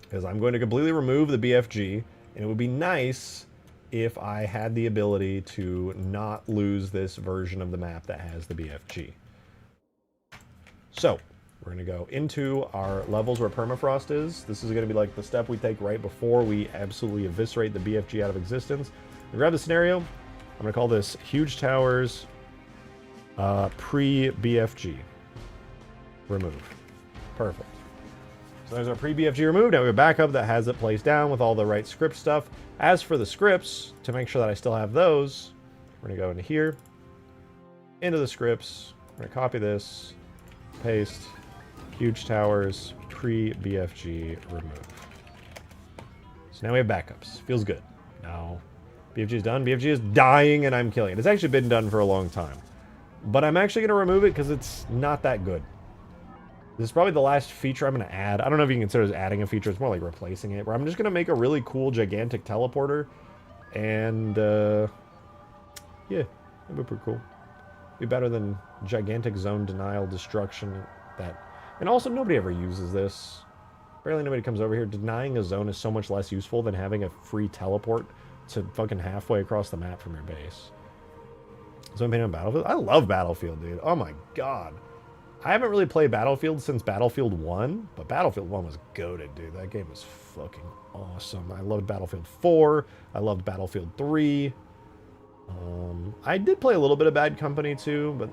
Because I'm going to completely remove the BFG. And it would be nice if I had the ability to not lose this version of the map that has the BFG. So, we're going to go into our levels where Permafrost is. This is going to be like the step we take right before we absolutely eviscerate the BFG out of existence. We grab the scenario. I'm going to call this Huge Towers pre-BFG. Remove. Perfect. So there's our pre-BFG removed. Now we have a backup that has it placed down with all the right script stuff. As for the scripts, to make sure that I still have those, we're going to go into here, into the scripts. We're going to copy this, paste, Huge Towers, pre-BFG, remove. So now we have backups. Feels good. Now, BFG is done. BFG is dying and I'm killing it. It's actually been done for a long time. But I'm actually going to remove it because it's not that good. This is probably the last feature I'm going to add. I don't know if you can consider this adding a feature. It's more like replacing it. Where I'm just going to make a really cool, gigantic teleporter. And, yeah, that'd be pretty cool. Be better than gigantic zone denial destruction. And also, nobody ever uses this. Barely nobody comes over here. Denying a zone is so much less useful than having a free teleport to fucking halfway across the map from your base. So I'm playing on Battlefield. I love Battlefield, dude. Oh my god. I haven't really played Battlefield since Battlefield 1, but Battlefield 1 was goated, dude. That game was fucking awesome. I loved Battlefield 4. I loved Battlefield 3. I did play a little bit of Bad Company too, but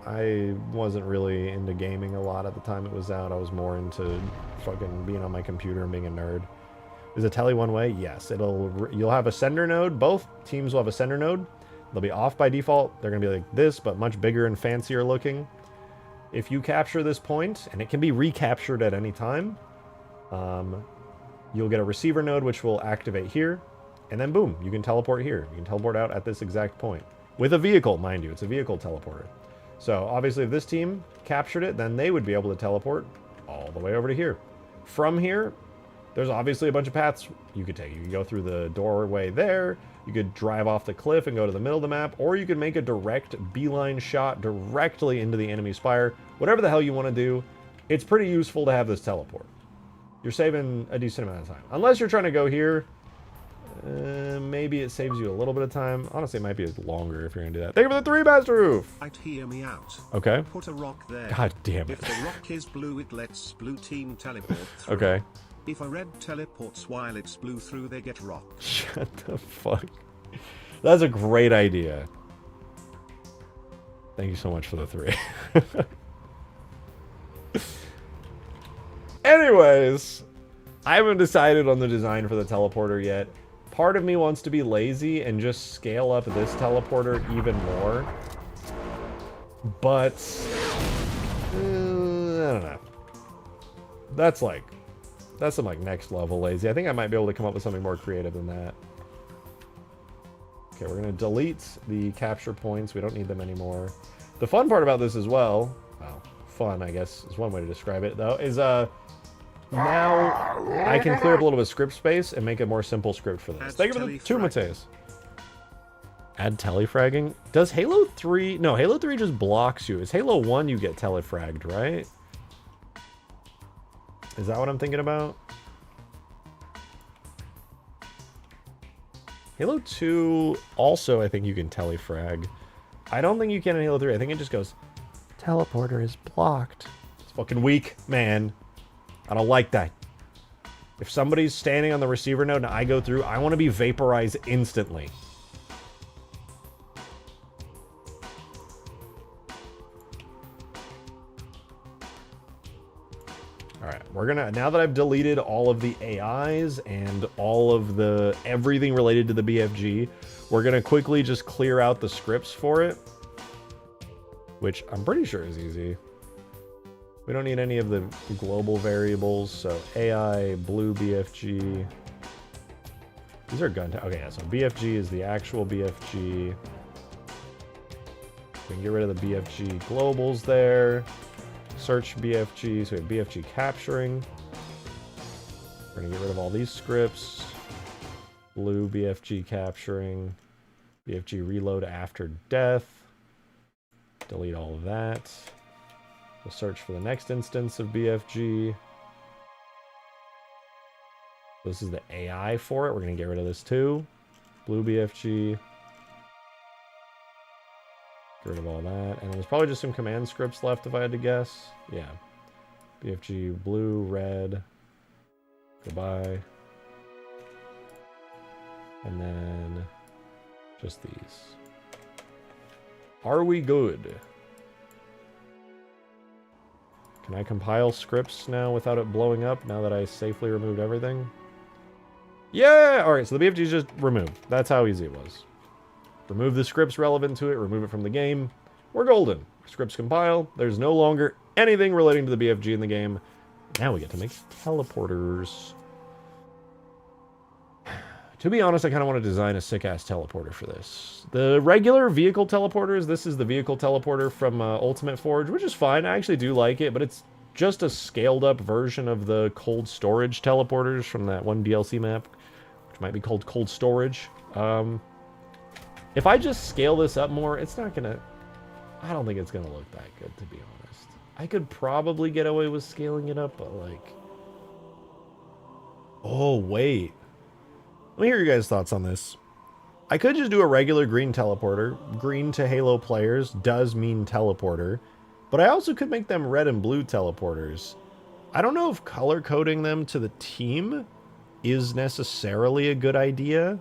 I wasn't really into gaming a lot at the time it was out. I was more into fucking being on my computer and being a nerd. Is a tele one way? Yes. You'll have a sender node. Both teams will have a sender node. They'll be off by default. They're going to be like this, but much bigger and fancier looking. If you capture this point, and it can be recaptured at any time, you'll get a receiver node which will activate here, and then boom, you can teleport here. You can teleport out at this exact point. With a vehicle, mind you. It's a vehicle teleporter. So obviously if this team captured it, then they would be able to teleport all the way over to here. From here, there's obviously a bunch of paths you could take. You could go through the doorway there, you could drive off the cliff and go to the middle of the map, or you could make a direct beeline shot directly into the enemy spire. Whatever the hell you want to do, it's pretty useful to have this teleport. You're saving a decent amount of time. Unless you're trying to go here, maybe it saves you a little bit of time. Honestly, it might be longer if you're going to do that. Thank you for the 3 Master Roof! Right, hear me out. Okay. Put a rock there. God damn it. If the rock is blue, it lets blue team teleport through. Okay. If a red teleports while it's blue through, they get rocked. Shut the fuck. That's a great idea. Thank you so much for the 3. Anyways, I haven't decided on the design for the teleporter yet. Part of me wants to be lazy and just scale up this teleporter even more. But, I don't know. That's some like next level lazy. I think I might be able to come up with something more creative than that. Okay, we're going to delete the capture points. We don't need them anymore. The fun part about this as well, fun I guess is one way to describe it though, is now I can clear up a little bit of script space and make a more simple script for this. Thank you for the 2 Mateus. Add telefragging. Does Halo 3... No, Halo 3 just blocks you. Is Halo 1 you get telefragged, right? Is that what I'm thinking about? Halo 2 also, I think you can telefrag. I don't think you can in Halo 3. I think it just goes, teleporter is blocked. It's fucking weak, man. I don't like that. If somebody's standing on the receiver node and I go through, I want to be vaporized instantly. Alright, we're we're gonna, now that I've deleted all of the AIs and all of the, everything related to the BFG, we're gonna quickly just clear out the scripts for it, which I'm pretty sure is easy. We don't need any of the global variables, so AI, blue BFG. These are gun, okay, yeah, so BFG is the actual BFG. We can get rid of the BFG globals there. Search BFG, so we have BFG capturing. We're gonna get rid of all these scripts. Blue BFG capturing. BFG reload after death. Delete all of that. We'll search for the next instance of BFG. This is the AI for it. We're going to get rid of this too. Blue BFG. Get rid of all that. And there's probably just some command scripts left if I had to guess. Yeah. BFG blue, red. Goodbye. And then just these. Are we good? Can I compile scripts now without it blowing up now that I safely removed everything? Yeah! Alright, so the BFG is just removed. That's how easy it was. Remove the scripts relevant to it, remove it from the game. We're golden. Scripts compile. There's no longer anything relating to the BFG in the game. Now we get to make teleporters. To be honest, I kind of want to design a sick-ass teleporter for this. The regular vehicle teleporters, this is the vehicle teleporter from Ultimate Forge, which is fine. I actually do like it, but it's just a scaled-up version of the cold storage teleporters from that one DLC map, which might be called Cold Storage. If I just scale this up more, it's not going to... I don't think it's going to look that good, to be honest. I could probably get away with scaling it up, but like... Oh, wait. Let me hear your guys' thoughts on this. I could just do a regular green teleporter. Green to Halo players does mean teleporter. But I also could make them red and blue teleporters. I don't know if color coding them to the team is necessarily a good idea.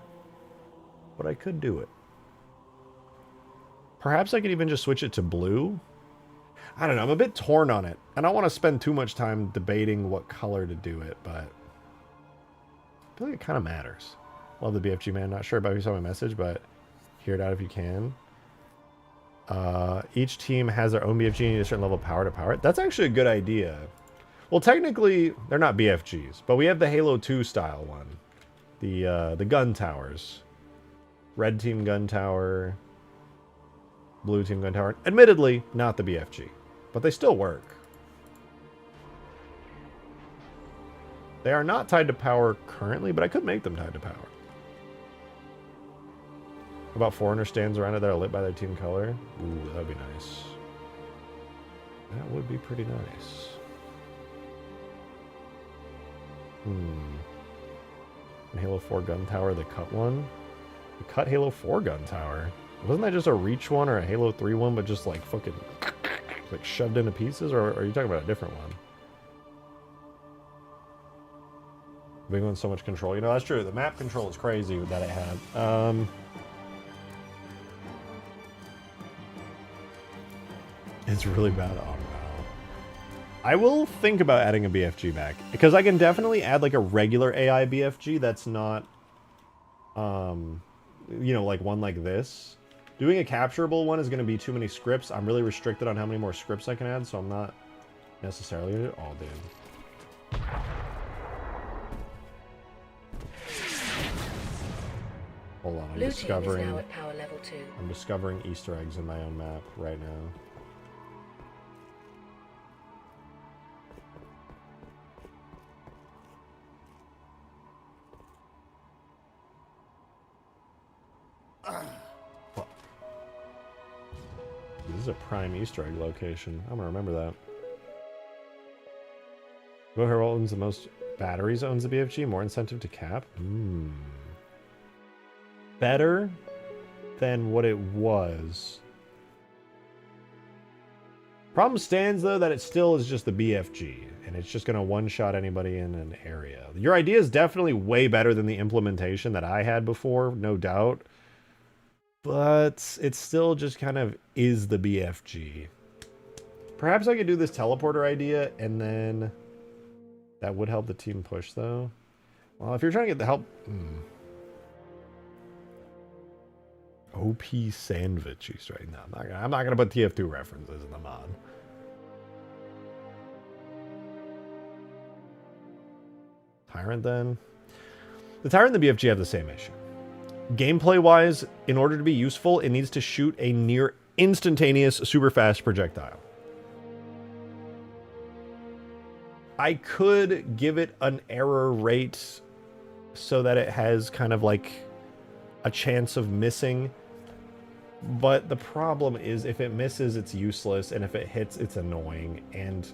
But I could do it. Perhaps I could even just switch it to blue. I don't know, I'm a bit torn on it. I don't want to spend too much time debating what color to do it, but... I feel like it kind of matters. Love the BFG, man. Not sure about if you saw my message, but hear it out if you can. Each team has their own BFG and you need a certain level of power to power it. That's actually a good idea. Well, technically, they're not BFGs, but we have the Halo 2 style one. The gun towers. Red team gun tower. Blue team gun tower. Admittedly, not the BFG, but they still work. They are not tied to power currently, but I could make them tied to power. About Foreigner stands around it that are lit by their team color. Ooh, that would be nice. That would be pretty nice. In Halo 4 gun tower, the cut one. The cut Halo 4 gun tower. Wasn't that just a Reach one or a Halo 3 one, but just like fucking like shoved into pieces? Or are you talking about a different one? Big one's so much control. You know, that's true. The map control is crazy that it had. It's really bad. Oh, no. I will think about adding a BFG back. Because I can definitely add, like, a regular AI BFG that's not, you know, like one like this. Doing a capturable one is going to be too many scripts. I'm really restricted on how many more scripts I can add, so I'm not necessarily... Oh, dude. Hold on, Blue team is now at power level 2. I'm discovering Easter eggs in my own map right now. Fuck. This is a prime Easter egg location. I'm gonna remember that. Whoever owns the most batteries owns the BFG. More incentive to cap. Better than what it was. Problem stands, though, that it still is just the BFG, and it's just going to one-shot anybody in an area. Your idea is definitely way better than the implementation that I had before, no doubt. But it still just kind of is the BFG. Perhaps I could do this teleporter idea, and then That would help the team push, though. Well, if you're trying to get the help... OP sandwiches right now. I'm not gonna put TF2 references in the mod. Tyrant, then. The Tyrant and the BFG have the same issue. Gameplay-wise, in order to be useful, it needs to shoot a near instantaneous, super fast projectile. I could give it an error rate so that it has kind of like a chance of missing. But the problem is if it misses, it's useless. And if it hits, it's annoying. And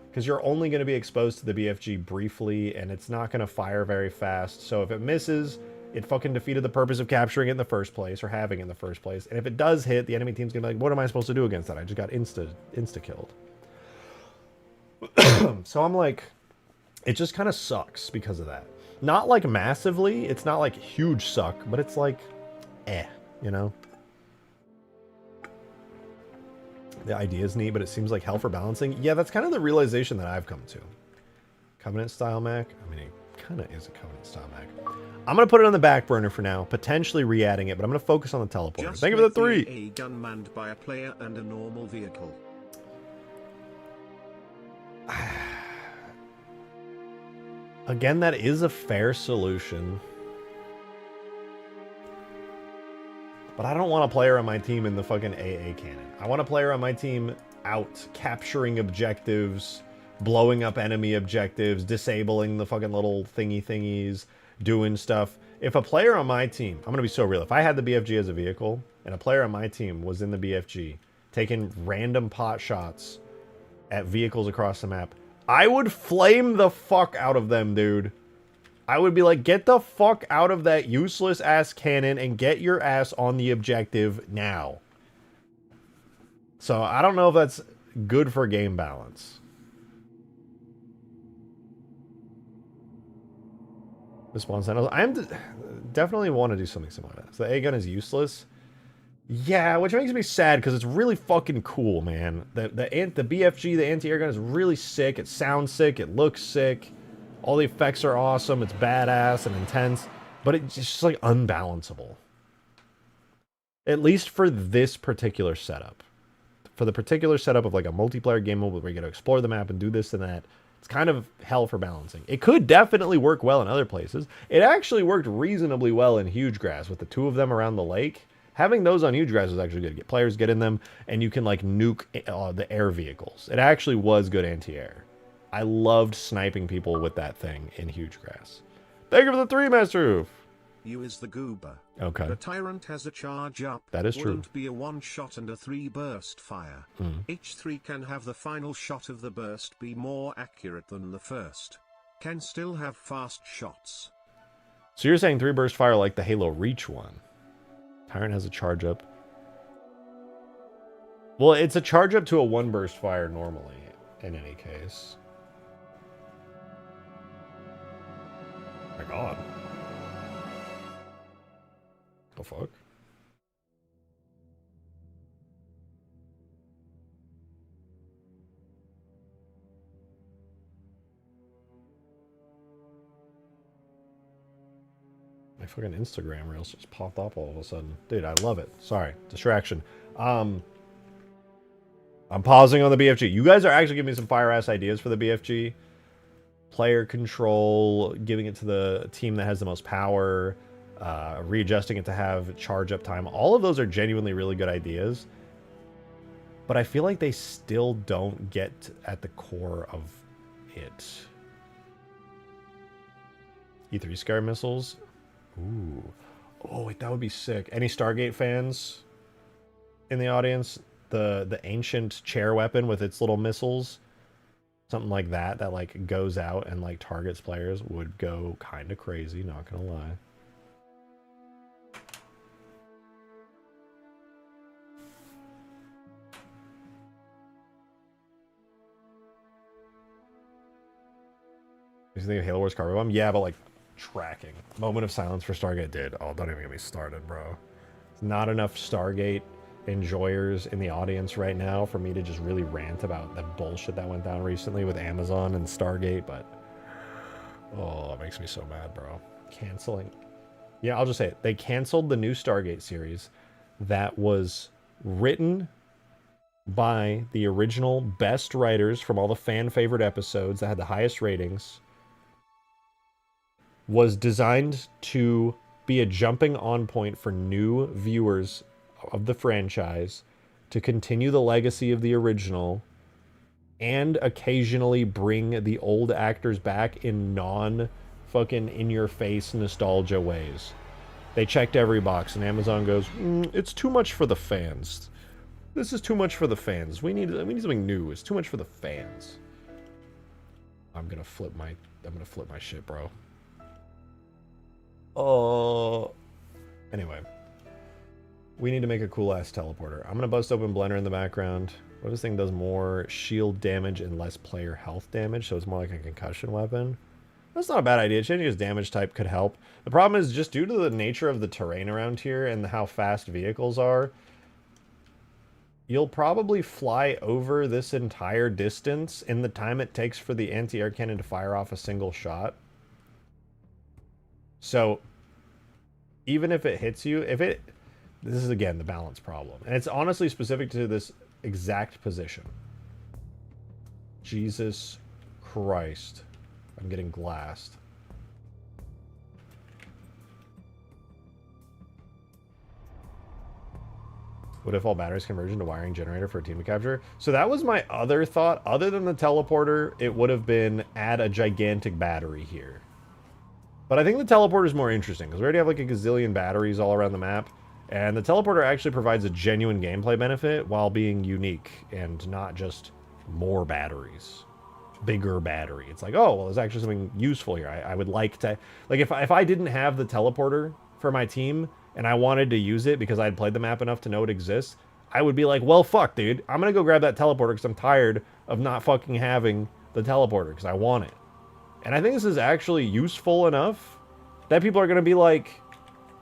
because you're only going to be exposed to the BFG briefly and it's not going to fire very fast. So if it misses, it fucking defeated the purpose of capturing it in the first place or having it in the first place. And if it does hit, the enemy team's going to be like, what am I supposed to do against that? I just got insta-killed. So I'm like, it just kind of sucks because of that. Not like massively. It's not like huge suck, but it's like, you know? The idea is neat, but it seems like hell for balancing. Yeah, that's kind of the realization that I've come to. Covenant style Mac. I mean, it kind of is a Covenant style Mac. I'm going to put it on the back burner for now, potentially re-adding it, but I'm going to focus on the teleporter. Just Thank you for the 3. A gun manned by a player and a normal vehicle. Again, that is a fair solution. But I don't want a player on my team in the fucking AA cannon. I want a player on my team out capturing objectives, blowing up enemy objectives, disabling the fucking little thingies, doing stuff. If a player on my team, I'm going to be so real. If I had the BFG as a vehicle and a player on my team was in the BFG taking random pot shots at vehicles across the map, I would flame the fuck out of them, dude. I would be like, get the fuck out of that useless ass cannon and get your ass on the objective now. So I don't know if that's good for game balance. Response channels. Definitely want to do something similar to that. So the A gun is useless. Yeah, which makes me sad because it's really fucking cool, man. The BFG, the anti-air gun, is really sick. It sounds sick. It looks sick. All the effects are awesome. It's badass and intense. But it's just like unbalanceable. At least for this particular setup. For the particular setup of like a multiplayer game mode where you get to explore the map and do this and that. It's kind of hell for balancing. It could definitely work well in other places. It actually worked reasonably well in Huge Grass with the 2 of them around the lake. Having those on Huge Grass was actually good. Get players get in them, and you can like nuke the air vehicles. It actually was good anti-air. I loved sniping people with that thing in Huge Grass. Thank you for the 3, Master Roof. You is the goober. Okay. The Tyrant has a charge up. That is true. Wouldn't be a 1-shot and a 3-burst fire. H3 can have the final shot of the burst be more accurate than the first. Can still have fast shots. So you're saying 3-burst fire like the Halo Reach one? Tyrant has a charge up. Well, it's a charge up to a 1-burst fire normally, in any case. Oh my god. The fuck? My fucking Instagram reels just popped up all of a sudden. Dude, I love it. Sorry. Distraction. I'm pausing on the BFG. You guys are actually giving me some fire-ass ideas for the BFG. Player control, giving it to the team that has the most power, readjusting it to have charge-up time. All of those are genuinely really good ideas. But I feel like they still don't get at the core of it. E3 Scar missiles. Ooh. Oh, wait, that would be sick. Any Stargate fans in the audience? The ancient chair weapon with its little missiles. Something like that like goes out and like targets players would go kind of crazy, not gonna lie. You think of Halo Wars Cargo Bomb? Yeah, but like tracking. Moment of silence for Stargate, dude. Oh, don't even get me started, bro. It's not enough Stargate enjoyers in the audience right now for me to just really rant about the bullshit that went down recently with Amazon and Stargate, but Oh, it makes me so mad, bro. Canceling. Yeah, I'll just say it. They canceled the new Stargate series that was written by the original best writers from all the fan favorite episodes that had the highest ratings, was designed to be a jumping on point for new viewers of the franchise to continue the legacy of the original and occasionally bring the old actors back in non fucking in your face nostalgia ways. They checked every box and Amazon goes, it's too much for the fans. This is too much for the fans. We need something new. It's too much for the fans. I'm gonna flip my shit, bro. Oh. Anyway. We need to make a cool ass teleporter. I'm gonna bust open Blender in the background. What if this thing does more shield damage and less player health damage, so it's more like a concussion weapon? That's not a bad idea. Changing its damage type could help. The problem is just due to the nature of the terrain around here and how fast vehicles are, you'll probably fly over this entire distance in the time it takes for the anti-air cannon to fire off a single shot. So, even if it hits you, this is again the balance problem. And it's honestly specific to this exact position. Jesus Christ. I'm getting glassed. What if all batteries converge into wiring generator for a team to capture? So that was my other thought. Other than the teleporter, it would have been add a gigantic battery here. But I think the teleporter is more interesting because we already have like a gazillion batteries all around the map. And the teleporter actually provides a genuine gameplay benefit while being unique and not just more batteries. Bigger battery. It's like, oh, well, there's actually something useful here. I would like to... Like, if I didn't have the teleporter for my team and I wanted to use it because I had played the map enough to know it exists, I would be like, well, fuck, dude. I'm going to go grab that teleporter because I'm tired of not fucking having the teleporter because I want it. And I think this is actually useful enough that people are going to be like,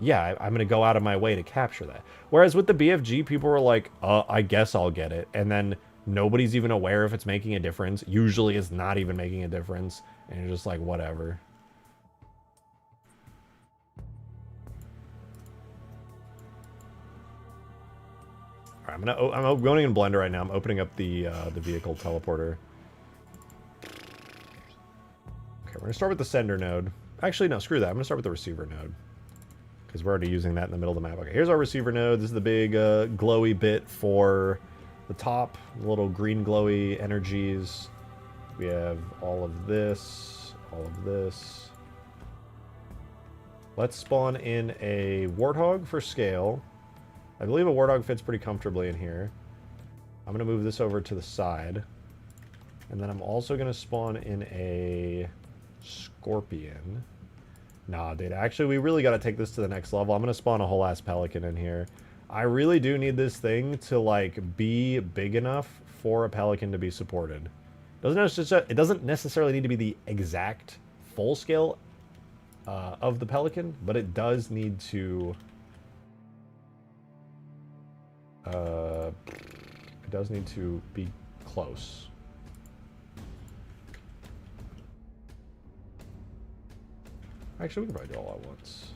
yeah, I'm going to go out of my way to capture that. Whereas with the BFG, people were like, I guess I'll get it. And then nobody's even aware if it's making a difference. Usually it's not even making a difference. And you're just like, whatever. All right, I'm going in Blender right now. I'm opening up the vehicle teleporter. Okay, we're going to start with the sender node. Actually, no, screw that. I'm going to start with the receiver node. Because we're already using that in the middle of the map. Okay, here's our receiver node. This is the big glowy bit for the top. Little green glowy energies. We have all of this. All of this. Let's spawn in a Warthog for scale. I believe a Warthog fits pretty comfortably in here. I'm going to move this over to the side. And then I'm also going to spawn in a Scorpion. Nah, dude, actually, we really got to take this to the next level. I'm going to spawn a whole ass Pelican in here. I really do need this thing to, like, be big enough for a Pelican to be supported. It doesn't necessarily need to be the exact full scale of the Pelican, but it does need to... it does need to be close. Actually, we can probably do all at once.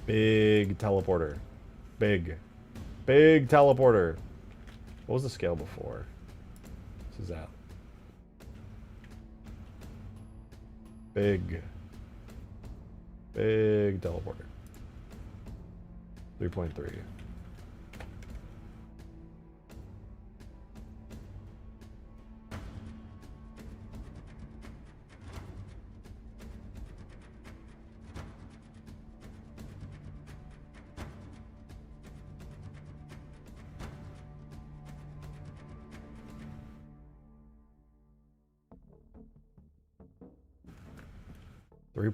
Big teleporter. Big. Big teleporter. What was the scale before? This is that. Big. Big teleporter. 3.3.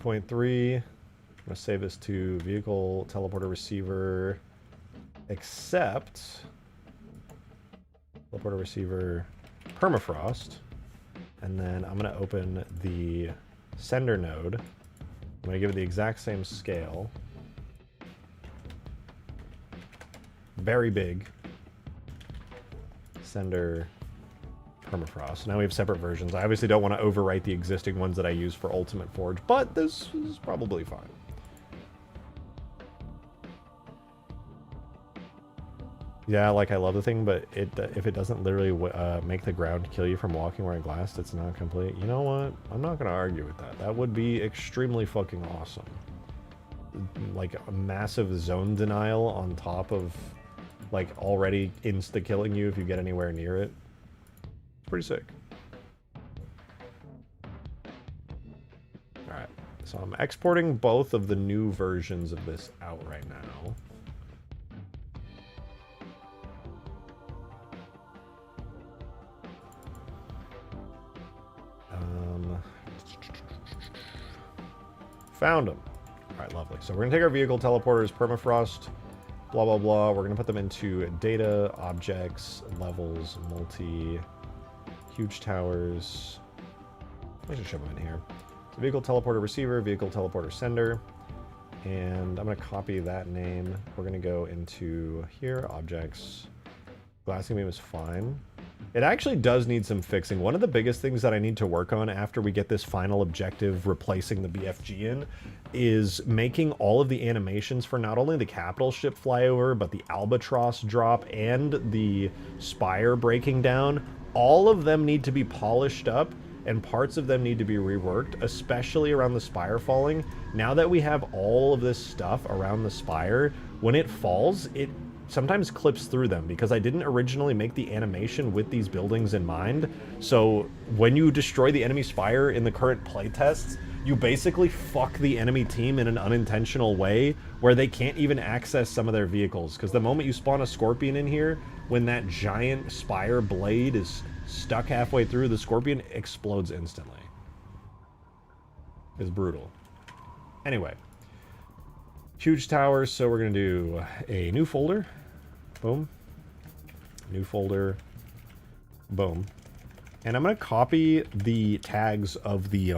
I'm going to save this to vehicle, teleporter, receiver, except teleporter, receiver, Permafrost. And then I'm going to open the sender node. I'm going to give it the exact same scale. Very big. Sender, Permafrost. Now we have separate versions. I obviously don't want to overwrite the existing ones that I use for Ultimate Forge, but this is probably fine. Yeah, like, I love the thing, but if it doesn't literally make the ground kill you from walking wearing glass, it's not complete. You know what? I'm not going to argue with that. That would be extremely fucking awesome. Like, a massive zone denial on top of, like, already insta-killing you if you get anywhere near it. Pretty sick. Alright, so I'm exporting both of the new versions of this out right now. Found them. Alright, lovely. So we're going to take our vehicle teleporters, permafrost, blah, blah, blah. We're going to put them into data, objects, levels, multi, huge towers. Let's just shove them in here. So vehicle teleporter receiver, vehicle teleporter sender. And I'm going to copy that name. We're going to go into here, objects. Glassing beam is fine. It actually does need some fixing. One of the biggest things that I need to work on after we get this final objective replacing the BFG in is making all of the animations for not only the capital ship flyover, but the albatross drop and the spire breaking down. All of them need to be polished up and parts of them need to be reworked, especially around the spire falling. Now that we have all of this stuff around the spire, when it falls, it sometimes clips through them because I didn't originally make the animation with these buildings in mind. So when you destroy the enemy spire in the current playtests, you basically fuck the enemy team in an unintentional way where they can't even access some of their vehicles. Because the moment you spawn a scorpion in here, when that giant spire blade is stuck halfway through, the scorpion explodes instantly. It's brutal. Anyway. Huge towers, so we're going to do a new folder. Boom. New folder. Boom. And I'm going to copy the tags of the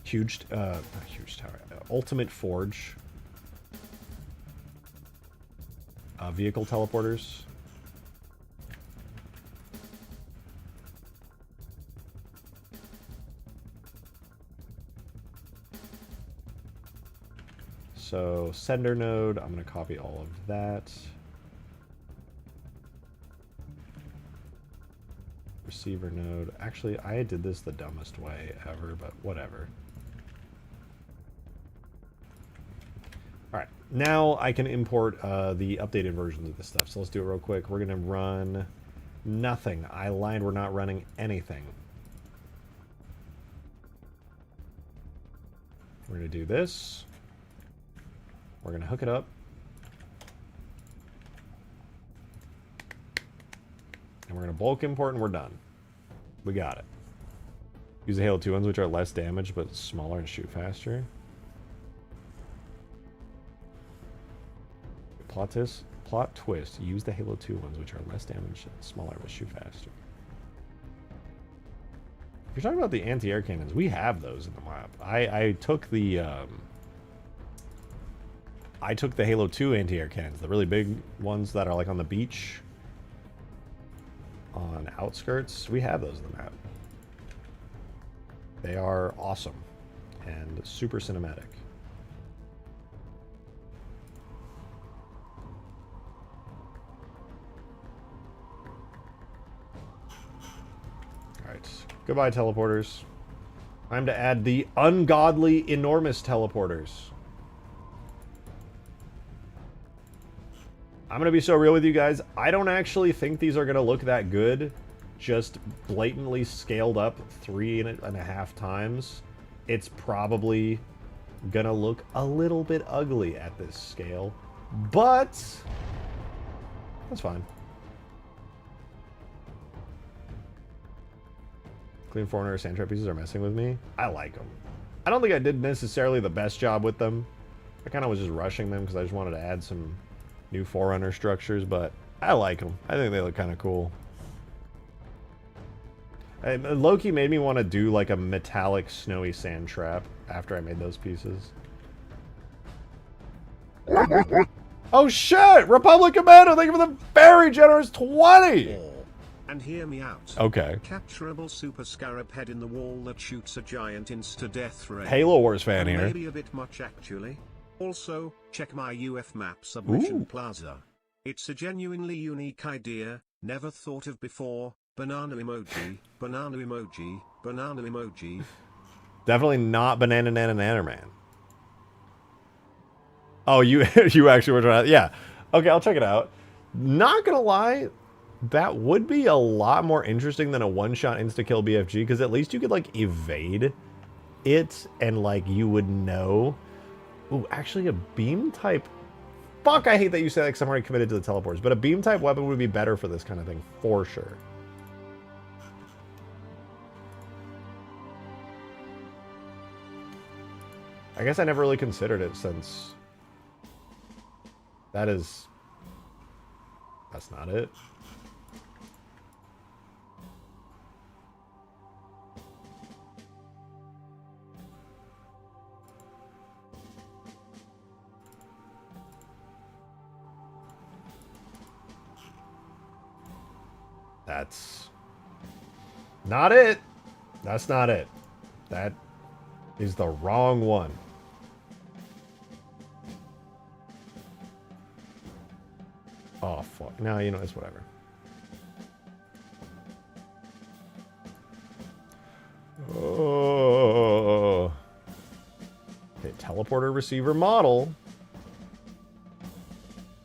huge tower. Ultimate Forge. Vehicle teleporters. So, sender node, I'm going to copy all of that. Receiver node. Actually, I did this the dumbest way ever, but whatever. Alright, now I can import the updated versions of this stuff. So let's do it real quick. We're going to run nothing. I lied, we're not running anything. We're going to do this. We're going to hook it up. And we're going to bulk import and we're done. We got it. Use the Halo 2 ones, which are less damage but smaller and shoot faster. Plot twist. Use the Halo 2 ones, which are less damage and smaller but shoot faster. If you're talking about the anti-air cannons, we have those in the map. I took the Halo 2 anti-air cannons, the really big ones that are like on the beach, on outskirts. We have those in the map. They are awesome and super cinematic. Alright, goodbye teleporters. Time to add the ungodly enormous teleporters. I'm going to be so real with you guys. I don't actually think these are going to look that good. Just blatantly scaled up 3.5 times. It's probably going to look a little bit ugly at this scale. But that's fine. Clean Foreigner sand trap pieces are messing with me. I like them. I don't think I did necessarily the best job with them. I kind of was just rushing them because I just wanted to add some new Forerunner structures, but I like them. I think they look kind of cool. Loki made me want to do like a metallic snowy sand trap after I made those pieces. Oh shit! Republic Commando, thank you for the very generous 20! And hear me out. Okay. Capturable super scarab head in the wall that shoots a giant insta-death ray. Halo Wars fan here. Maybe a bit much actually. Also, check my UF map submission plaza. It's a genuinely unique idea, never thought of before. Banana emoji, banana emoji, banana emoji. Definitely not Banana Nana Nannerman. Oh, you you actually were trying to... Yeah. Okay, I'll check it out. Not gonna lie, that would be a lot more interesting than a one-shot insta-kill BFG, because at least you could, like, evade it, and, like, you would know... Ooh, actually a beam-type... Fuck, I hate that you said that because I'm already committed to the teleporters, but a beam-type weapon would be better for this kind of thing, for sure. I guess I never really considered it since... That's not it. That's not it. That's not it. That is the wrong one. Oh, fuck. No, you know, it's whatever. Oh. Okay, teleporter receiver model.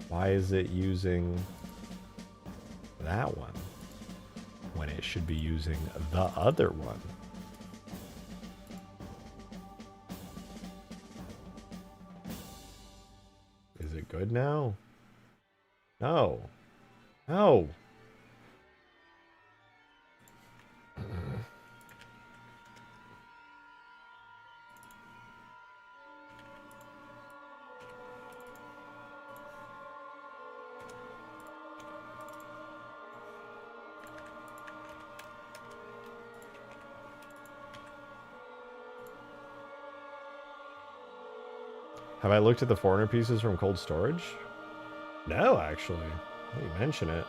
Why is it using that one when it should be using the other one? Is it good now? No. No. Have I looked at the foreigner pieces from cold storage? No, actually. Now you mention it.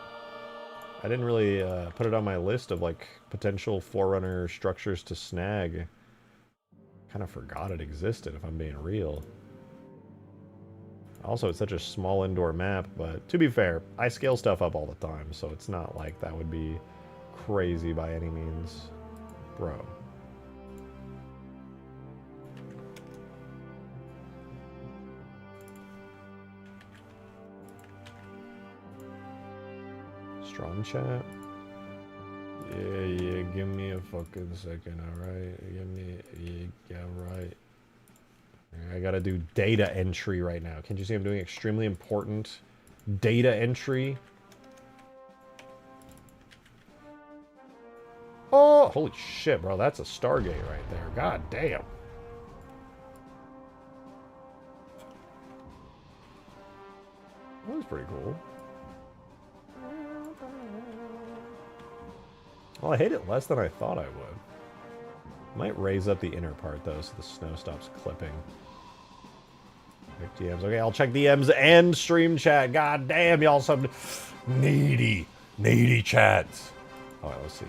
I didn't really put it on my list of like potential forerunner structures to snag. Kind of forgot it existed, if I'm being real. Also, it's such a small indoor map, but to be fair, I scale stuff up all the time, so it's not like that would be crazy by any means. Bro. Strong chat. Yeah, give me a fucking second, alright? Give me, yeah, right. I gotta do data entry right now. Can't you see I'm doing extremely important data entry? Oh, holy shit, bro. That's a Stargate right there. God damn. That was pretty cool. Well, I hate it less than I thought I would. Might raise up the inner part, though, so the snow stops clipping. Check DMs. Okay, I'll check DMs and stream chat. God damn, y'all some needy chats. Alright, let's see.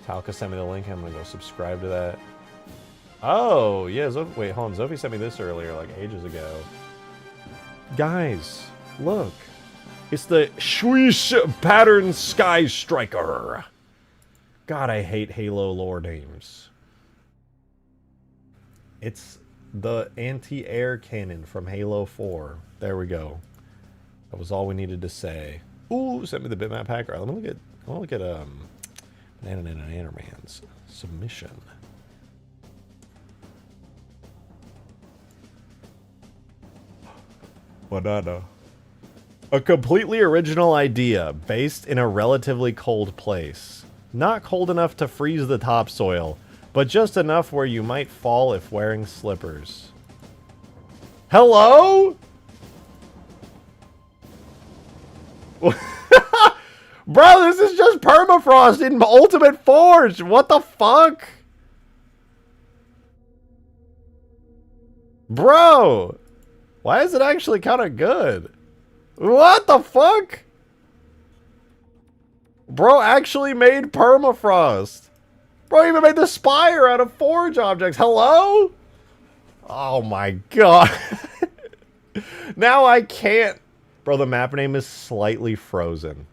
Talca sent me the link. I'm gonna go subscribe to that. Oh, yeah. Wait, hold on. Zophie sent me this earlier, like ages ago. Guys, look. It's the Swish Pattern Sky Striker. God, I hate Halo lore names. It's the anti-air cannon from Halo 4. There we go. That was all we needed to say. Ooh, sent me the bitmap pack. All right, let me look at. I want to look at Nannerman's submission. Banana. A completely original idea, based in a relatively cold place. Not cold enough to freeze the topsoil, but just enough where you might fall if wearing slippers. Hello? Bro, this is just Permafrost in Ultimate Forge! What the fuck? Bro! Why is it actually kind of good? What the fuck? Bro actually made permafrost. Bro even made the spire out of forge objects. Hello? Oh my god. Now I can't. Bro, the map name is slightly frozen.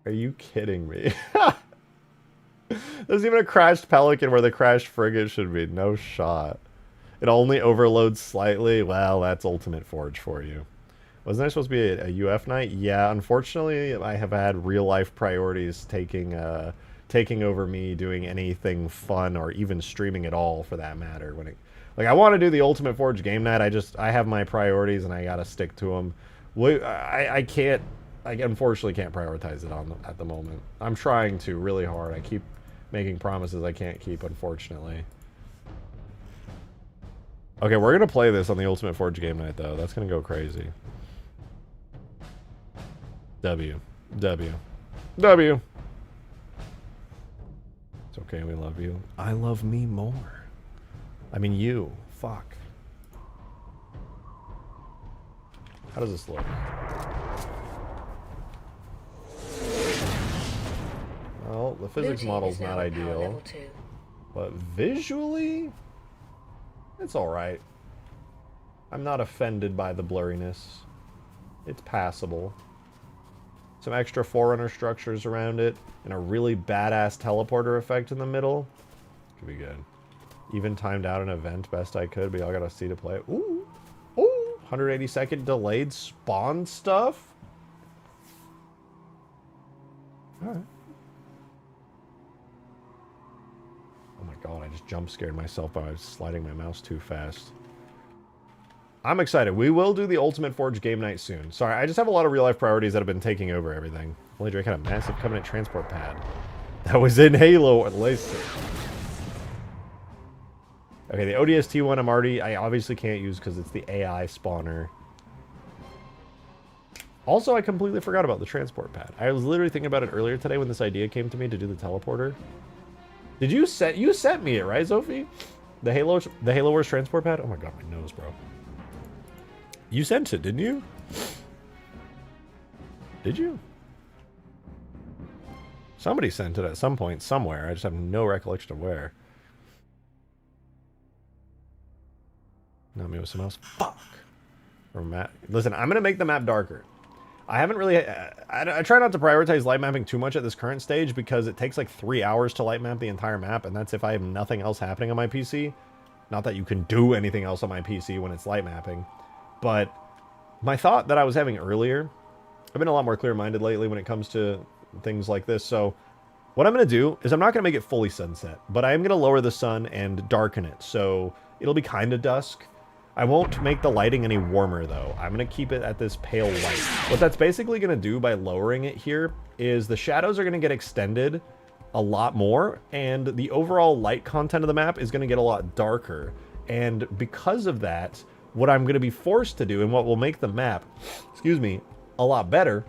Are you kidding me? There's even a crashed Pelican where the crashed frigate should be. No shot. It only overloads slightly. Well, that's Ultimate Forge for you. Wasn't I supposed to be a UF night? Yeah, unfortunately, I have had real-life priorities taking over me doing anything fun or even streaming at all, for that matter. Like, I want to do the Ultimate Forge game night. I have my priorities, and I got to stick to them. I can't... I unfortunately can't prioritize it at the moment. I'm trying to really hard. I keep making promises I can't keep, unfortunately. Okay, we're going to play this on the Ultimate Forge game night, though. That's going to go crazy. W. W. W. It's okay, we love you. I love me more. I mean, you. Fuck. How does this look? Well, the physics model's not ideal. But visually, it's alright. I'm not offended by the blurriness. It's passable. Some extra Forerunner structures around it, and a really badass teleporter effect in the middle. Could be good. Even timed out an event best I could, but y'all gotta see to play it. Ooh! Ooh! 180-second delayed spawn stuff? Alright. Oh my god, I just jump scared myself by sliding my mouse too fast. I'm excited. We will do the Ultimate Forge game night soon. Sorry, I just have a lot of real-life priorities that have been taking over everything. Only Drake had a massive Covenant transport pad. That was in Halo, at least. Okay, the ODST one I obviously can't use because it's the AI spawner. Also, I completely forgot about the transport pad. I was literally thinking about it earlier today when this idea came to me to do the teleporter. Did you sent me it, right, Sophie? The Halo Wars transport pad? Oh my god, my nose, bro. You sent it, didn't you? Did you? Somebody sent it at some point, somewhere. I just have no recollection of where. Not me with some else. Fuck. Or map. Listen, I'm gonna make the map darker. I haven't really... I try not to prioritize light mapping too much at this current stage because it takes like 3 hours to light map the entire map, and that's if I have nothing else happening on my PC. Not that you can do anything else on my PC when it's light mapping. But my thought that I was having earlier, I've been a lot more clear-minded lately when it comes to things like this. So what I'm going to do is I'm not going to make it fully sunset, but I am going to lower the sun and darken it. So it'll be kind of dusk. I won't make the lighting any warmer, though. I'm going to keep it at this pale white. What that's basically going to do by lowering it here is the shadows are going to get extended a lot more, and the overall light content of the map is going to get a lot darker. And because of that, what I'm going to be forced to do, and what will make the map, excuse me, a lot better,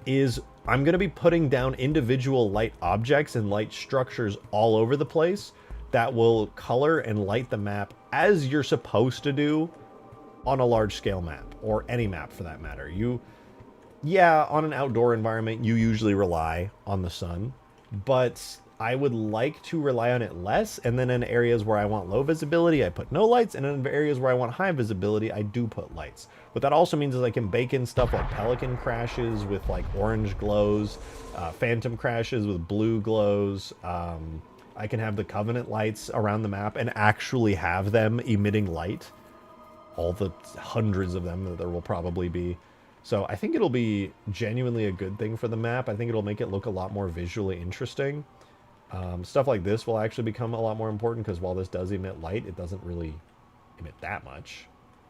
is I'm going to be putting down individual light objects and light structures all over the place that will color and light the map as you're supposed to do on a large scale map, or any map for that matter. Yeah, on an outdoor environment, you usually rely on the sun, but I would like to rely on it less, and then in areas where I want low visibility, I put no lights, and in areas where I want high visibility, I do put lights. What that also means is I can bake in stuff like Pelican crashes with like orange glows, Phantom crashes with blue glows. I can have the Covenant lights around the map and actually have them emitting light. All the hundreds of them that there will probably be. So I think it'll be genuinely a good thing for the map. I think it'll make it look a lot more visually interesting. Stuff like this will actually become a lot more important because while this does emit light, it doesn't really emit that much.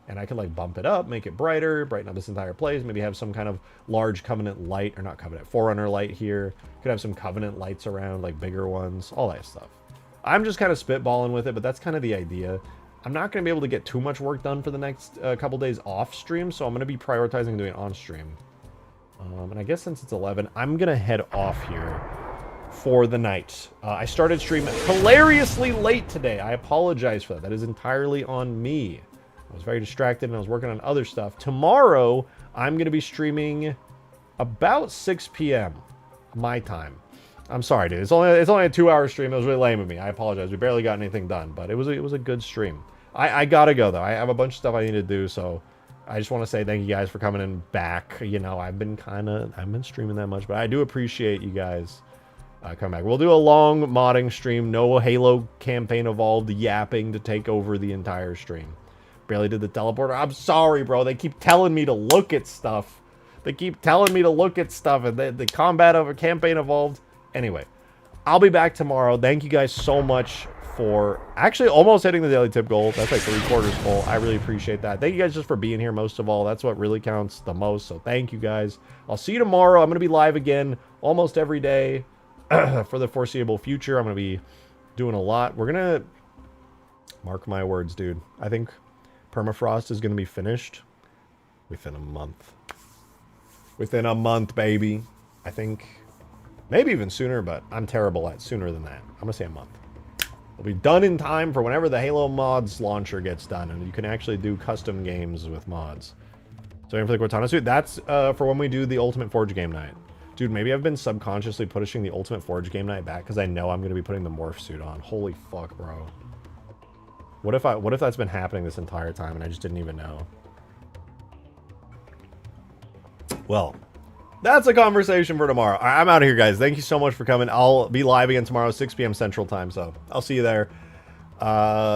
And I can like bump it up, make it brighter, brighten up this entire place, maybe have some kind of large Covenant light, or not Covenant, Forerunner light here. Could have some Covenant lights around, like bigger ones, all that stuff. I'm just kind of spitballing with it, but that's kind of the idea. I'm not going to be able to get too much work done for the next couple days off stream, so I'm going to be prioritizing doing it on stream. And I guess since it's 11, I'm going to head off here for the night. I started stream hilariously late today. I apologize for that. That is entirely on me. I was very distracted and I was working on other stuff. Tomorrow, I'm going to be streaming about 6 p.m. my time. I'm sorry, dude. It's only a 2-hour stream. It was really lame of me. I apologize. We barely got anything done, but it was a good stream. I gotta go though. I have a bunch of stuff I need to do, so I just want to say thank you guys for coming in back. You know, I've been streaming that much, but I do appreciate you guys coming back. We'll do a long modding stream. No Halo campaign evolved yapping to take over the entire stream. Barely did the teleporter. I'm sorry, bro. They keep telling me to look at stuff. And the combat of a campaign evolved. Anyway, I'll be back tomorrow. Thank you guys so much for actually almost hitting the daily tip goal. That's like 3/4 full. I really appreciate that. Thank you guys just for being here most of all. That's what really counts the most. So thank you guys. I'll see you tomorrow. I'm going to be live again almost every day for the foreseeable future. I'm going to be doing a lot. We're going to mark my words, dude. I think Permafrost is going to be finished within a month. Within a month, baby. I think maybe even sooner, but I'm terrible at sooner than that. I'm going to say a month. It'll be done in time for whenever the Halo mods launcher gets done, and you can actually do custom games with mods. So aim for the Cortana suit. That's for when we do the Ultimate Forge game night. Dude, maybe I've been subconsciously pushing the Ultimate Forge game night back because I know I'm going to be putting the morph suit on. Holy fuck, bro. What if that's been happening this entire time and I just didn't even know? Well, that's a conversation for tomorrow. All right, I'm out of here, guys. Thank you so much for coming. I'll be live again tomorrow, 6 p.m. Central Time, so I'll see you there.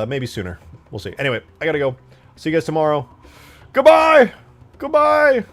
Maybe sooner. We'll see. Anyway, I gotta go. See you guys tomorrow. Goodbye! Goodbye!